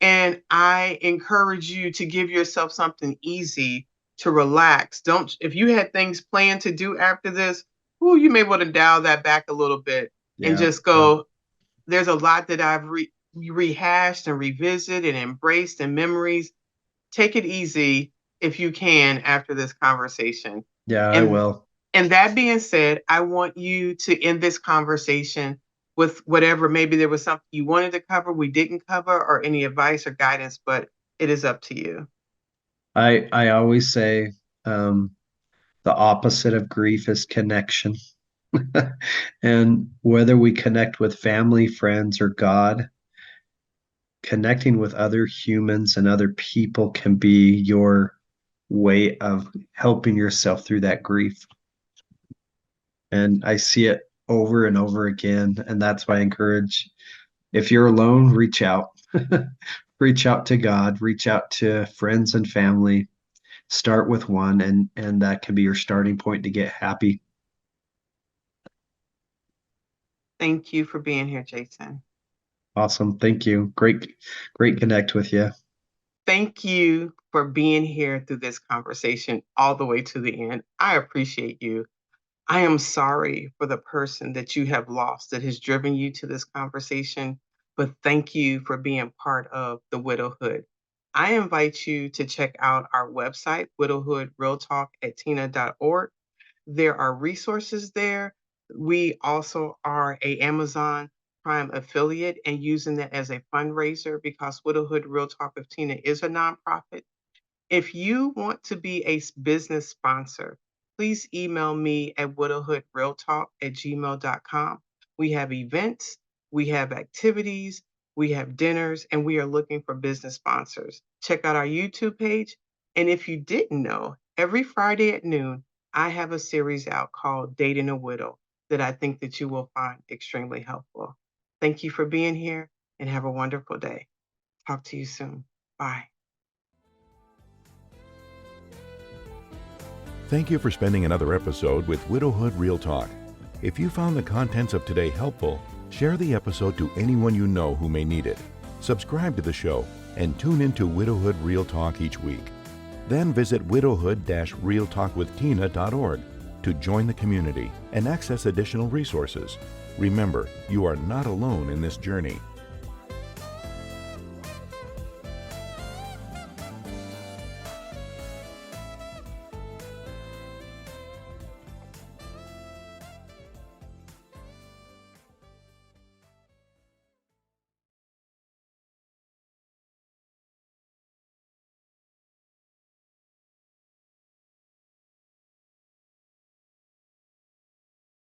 And I encourage you to give yourself something easy to relax. Don't, if you had things planned to do after this, ooh, you may want to dial that back a little bit and Yeah, just yeah, go, there's a lot that I've rehashed and revisited and embraced and memories. Take it easy if you can after this conversation. yeah, I And will. and that being said, I want you to end this conversation with whatever, maybe there was something you wanted to cover, we didn't cover, or any advice or guidance, but it is up to you. I always say um, the opposite of grief is connection. And whether we connect with family, friends, or God, connecting with other humans and other people can be your way of helping yourself through that grief. And I see it over and over again. And that's why I encourage, if you're alone, reach out. Reach out to God, reach out to friends and family. Start with one, and that can be your starting point to get happy. Thank you for being here, Jason. Awesome. Thank you. Great connect with you. Thank you for being here through this conversation all the way to the end. I appreciate you. I am sorry for the person that you have lost that has driven you to this conversation, but thank you for being part of the widowhood. I invite you to check out our website, widowhoodrealtalk@tina.org. There are resources there. We also are a Amazon Prime affiliate and using that as a fundraiser because Widowhood Real Talk with Tina is a nonprofit. If you want to be a business sponsor, please email me at widowhoodrealtalk@gmail.com. We have events, we have activities, we have dinners, and we are looking for business sponsors. Check out our YouTube page. And if you didn't know, every Friday at noon, I have a series out called Dating a Widow that I think that you will find extremely helpful. Thank you for being here and have a wonderful day. Talk to you soon. Bye. Thank you for spending another episode with Widowhood Real Talk. If you found the contents of today helpful, share the episode to anyone you know who may need it. Subscribe to the show and tune into Widowhood Real Talk each week. Then visit widowhood-realtalkwithtina.org to join the community and access additional resources. Remember, you are not alone in this journey.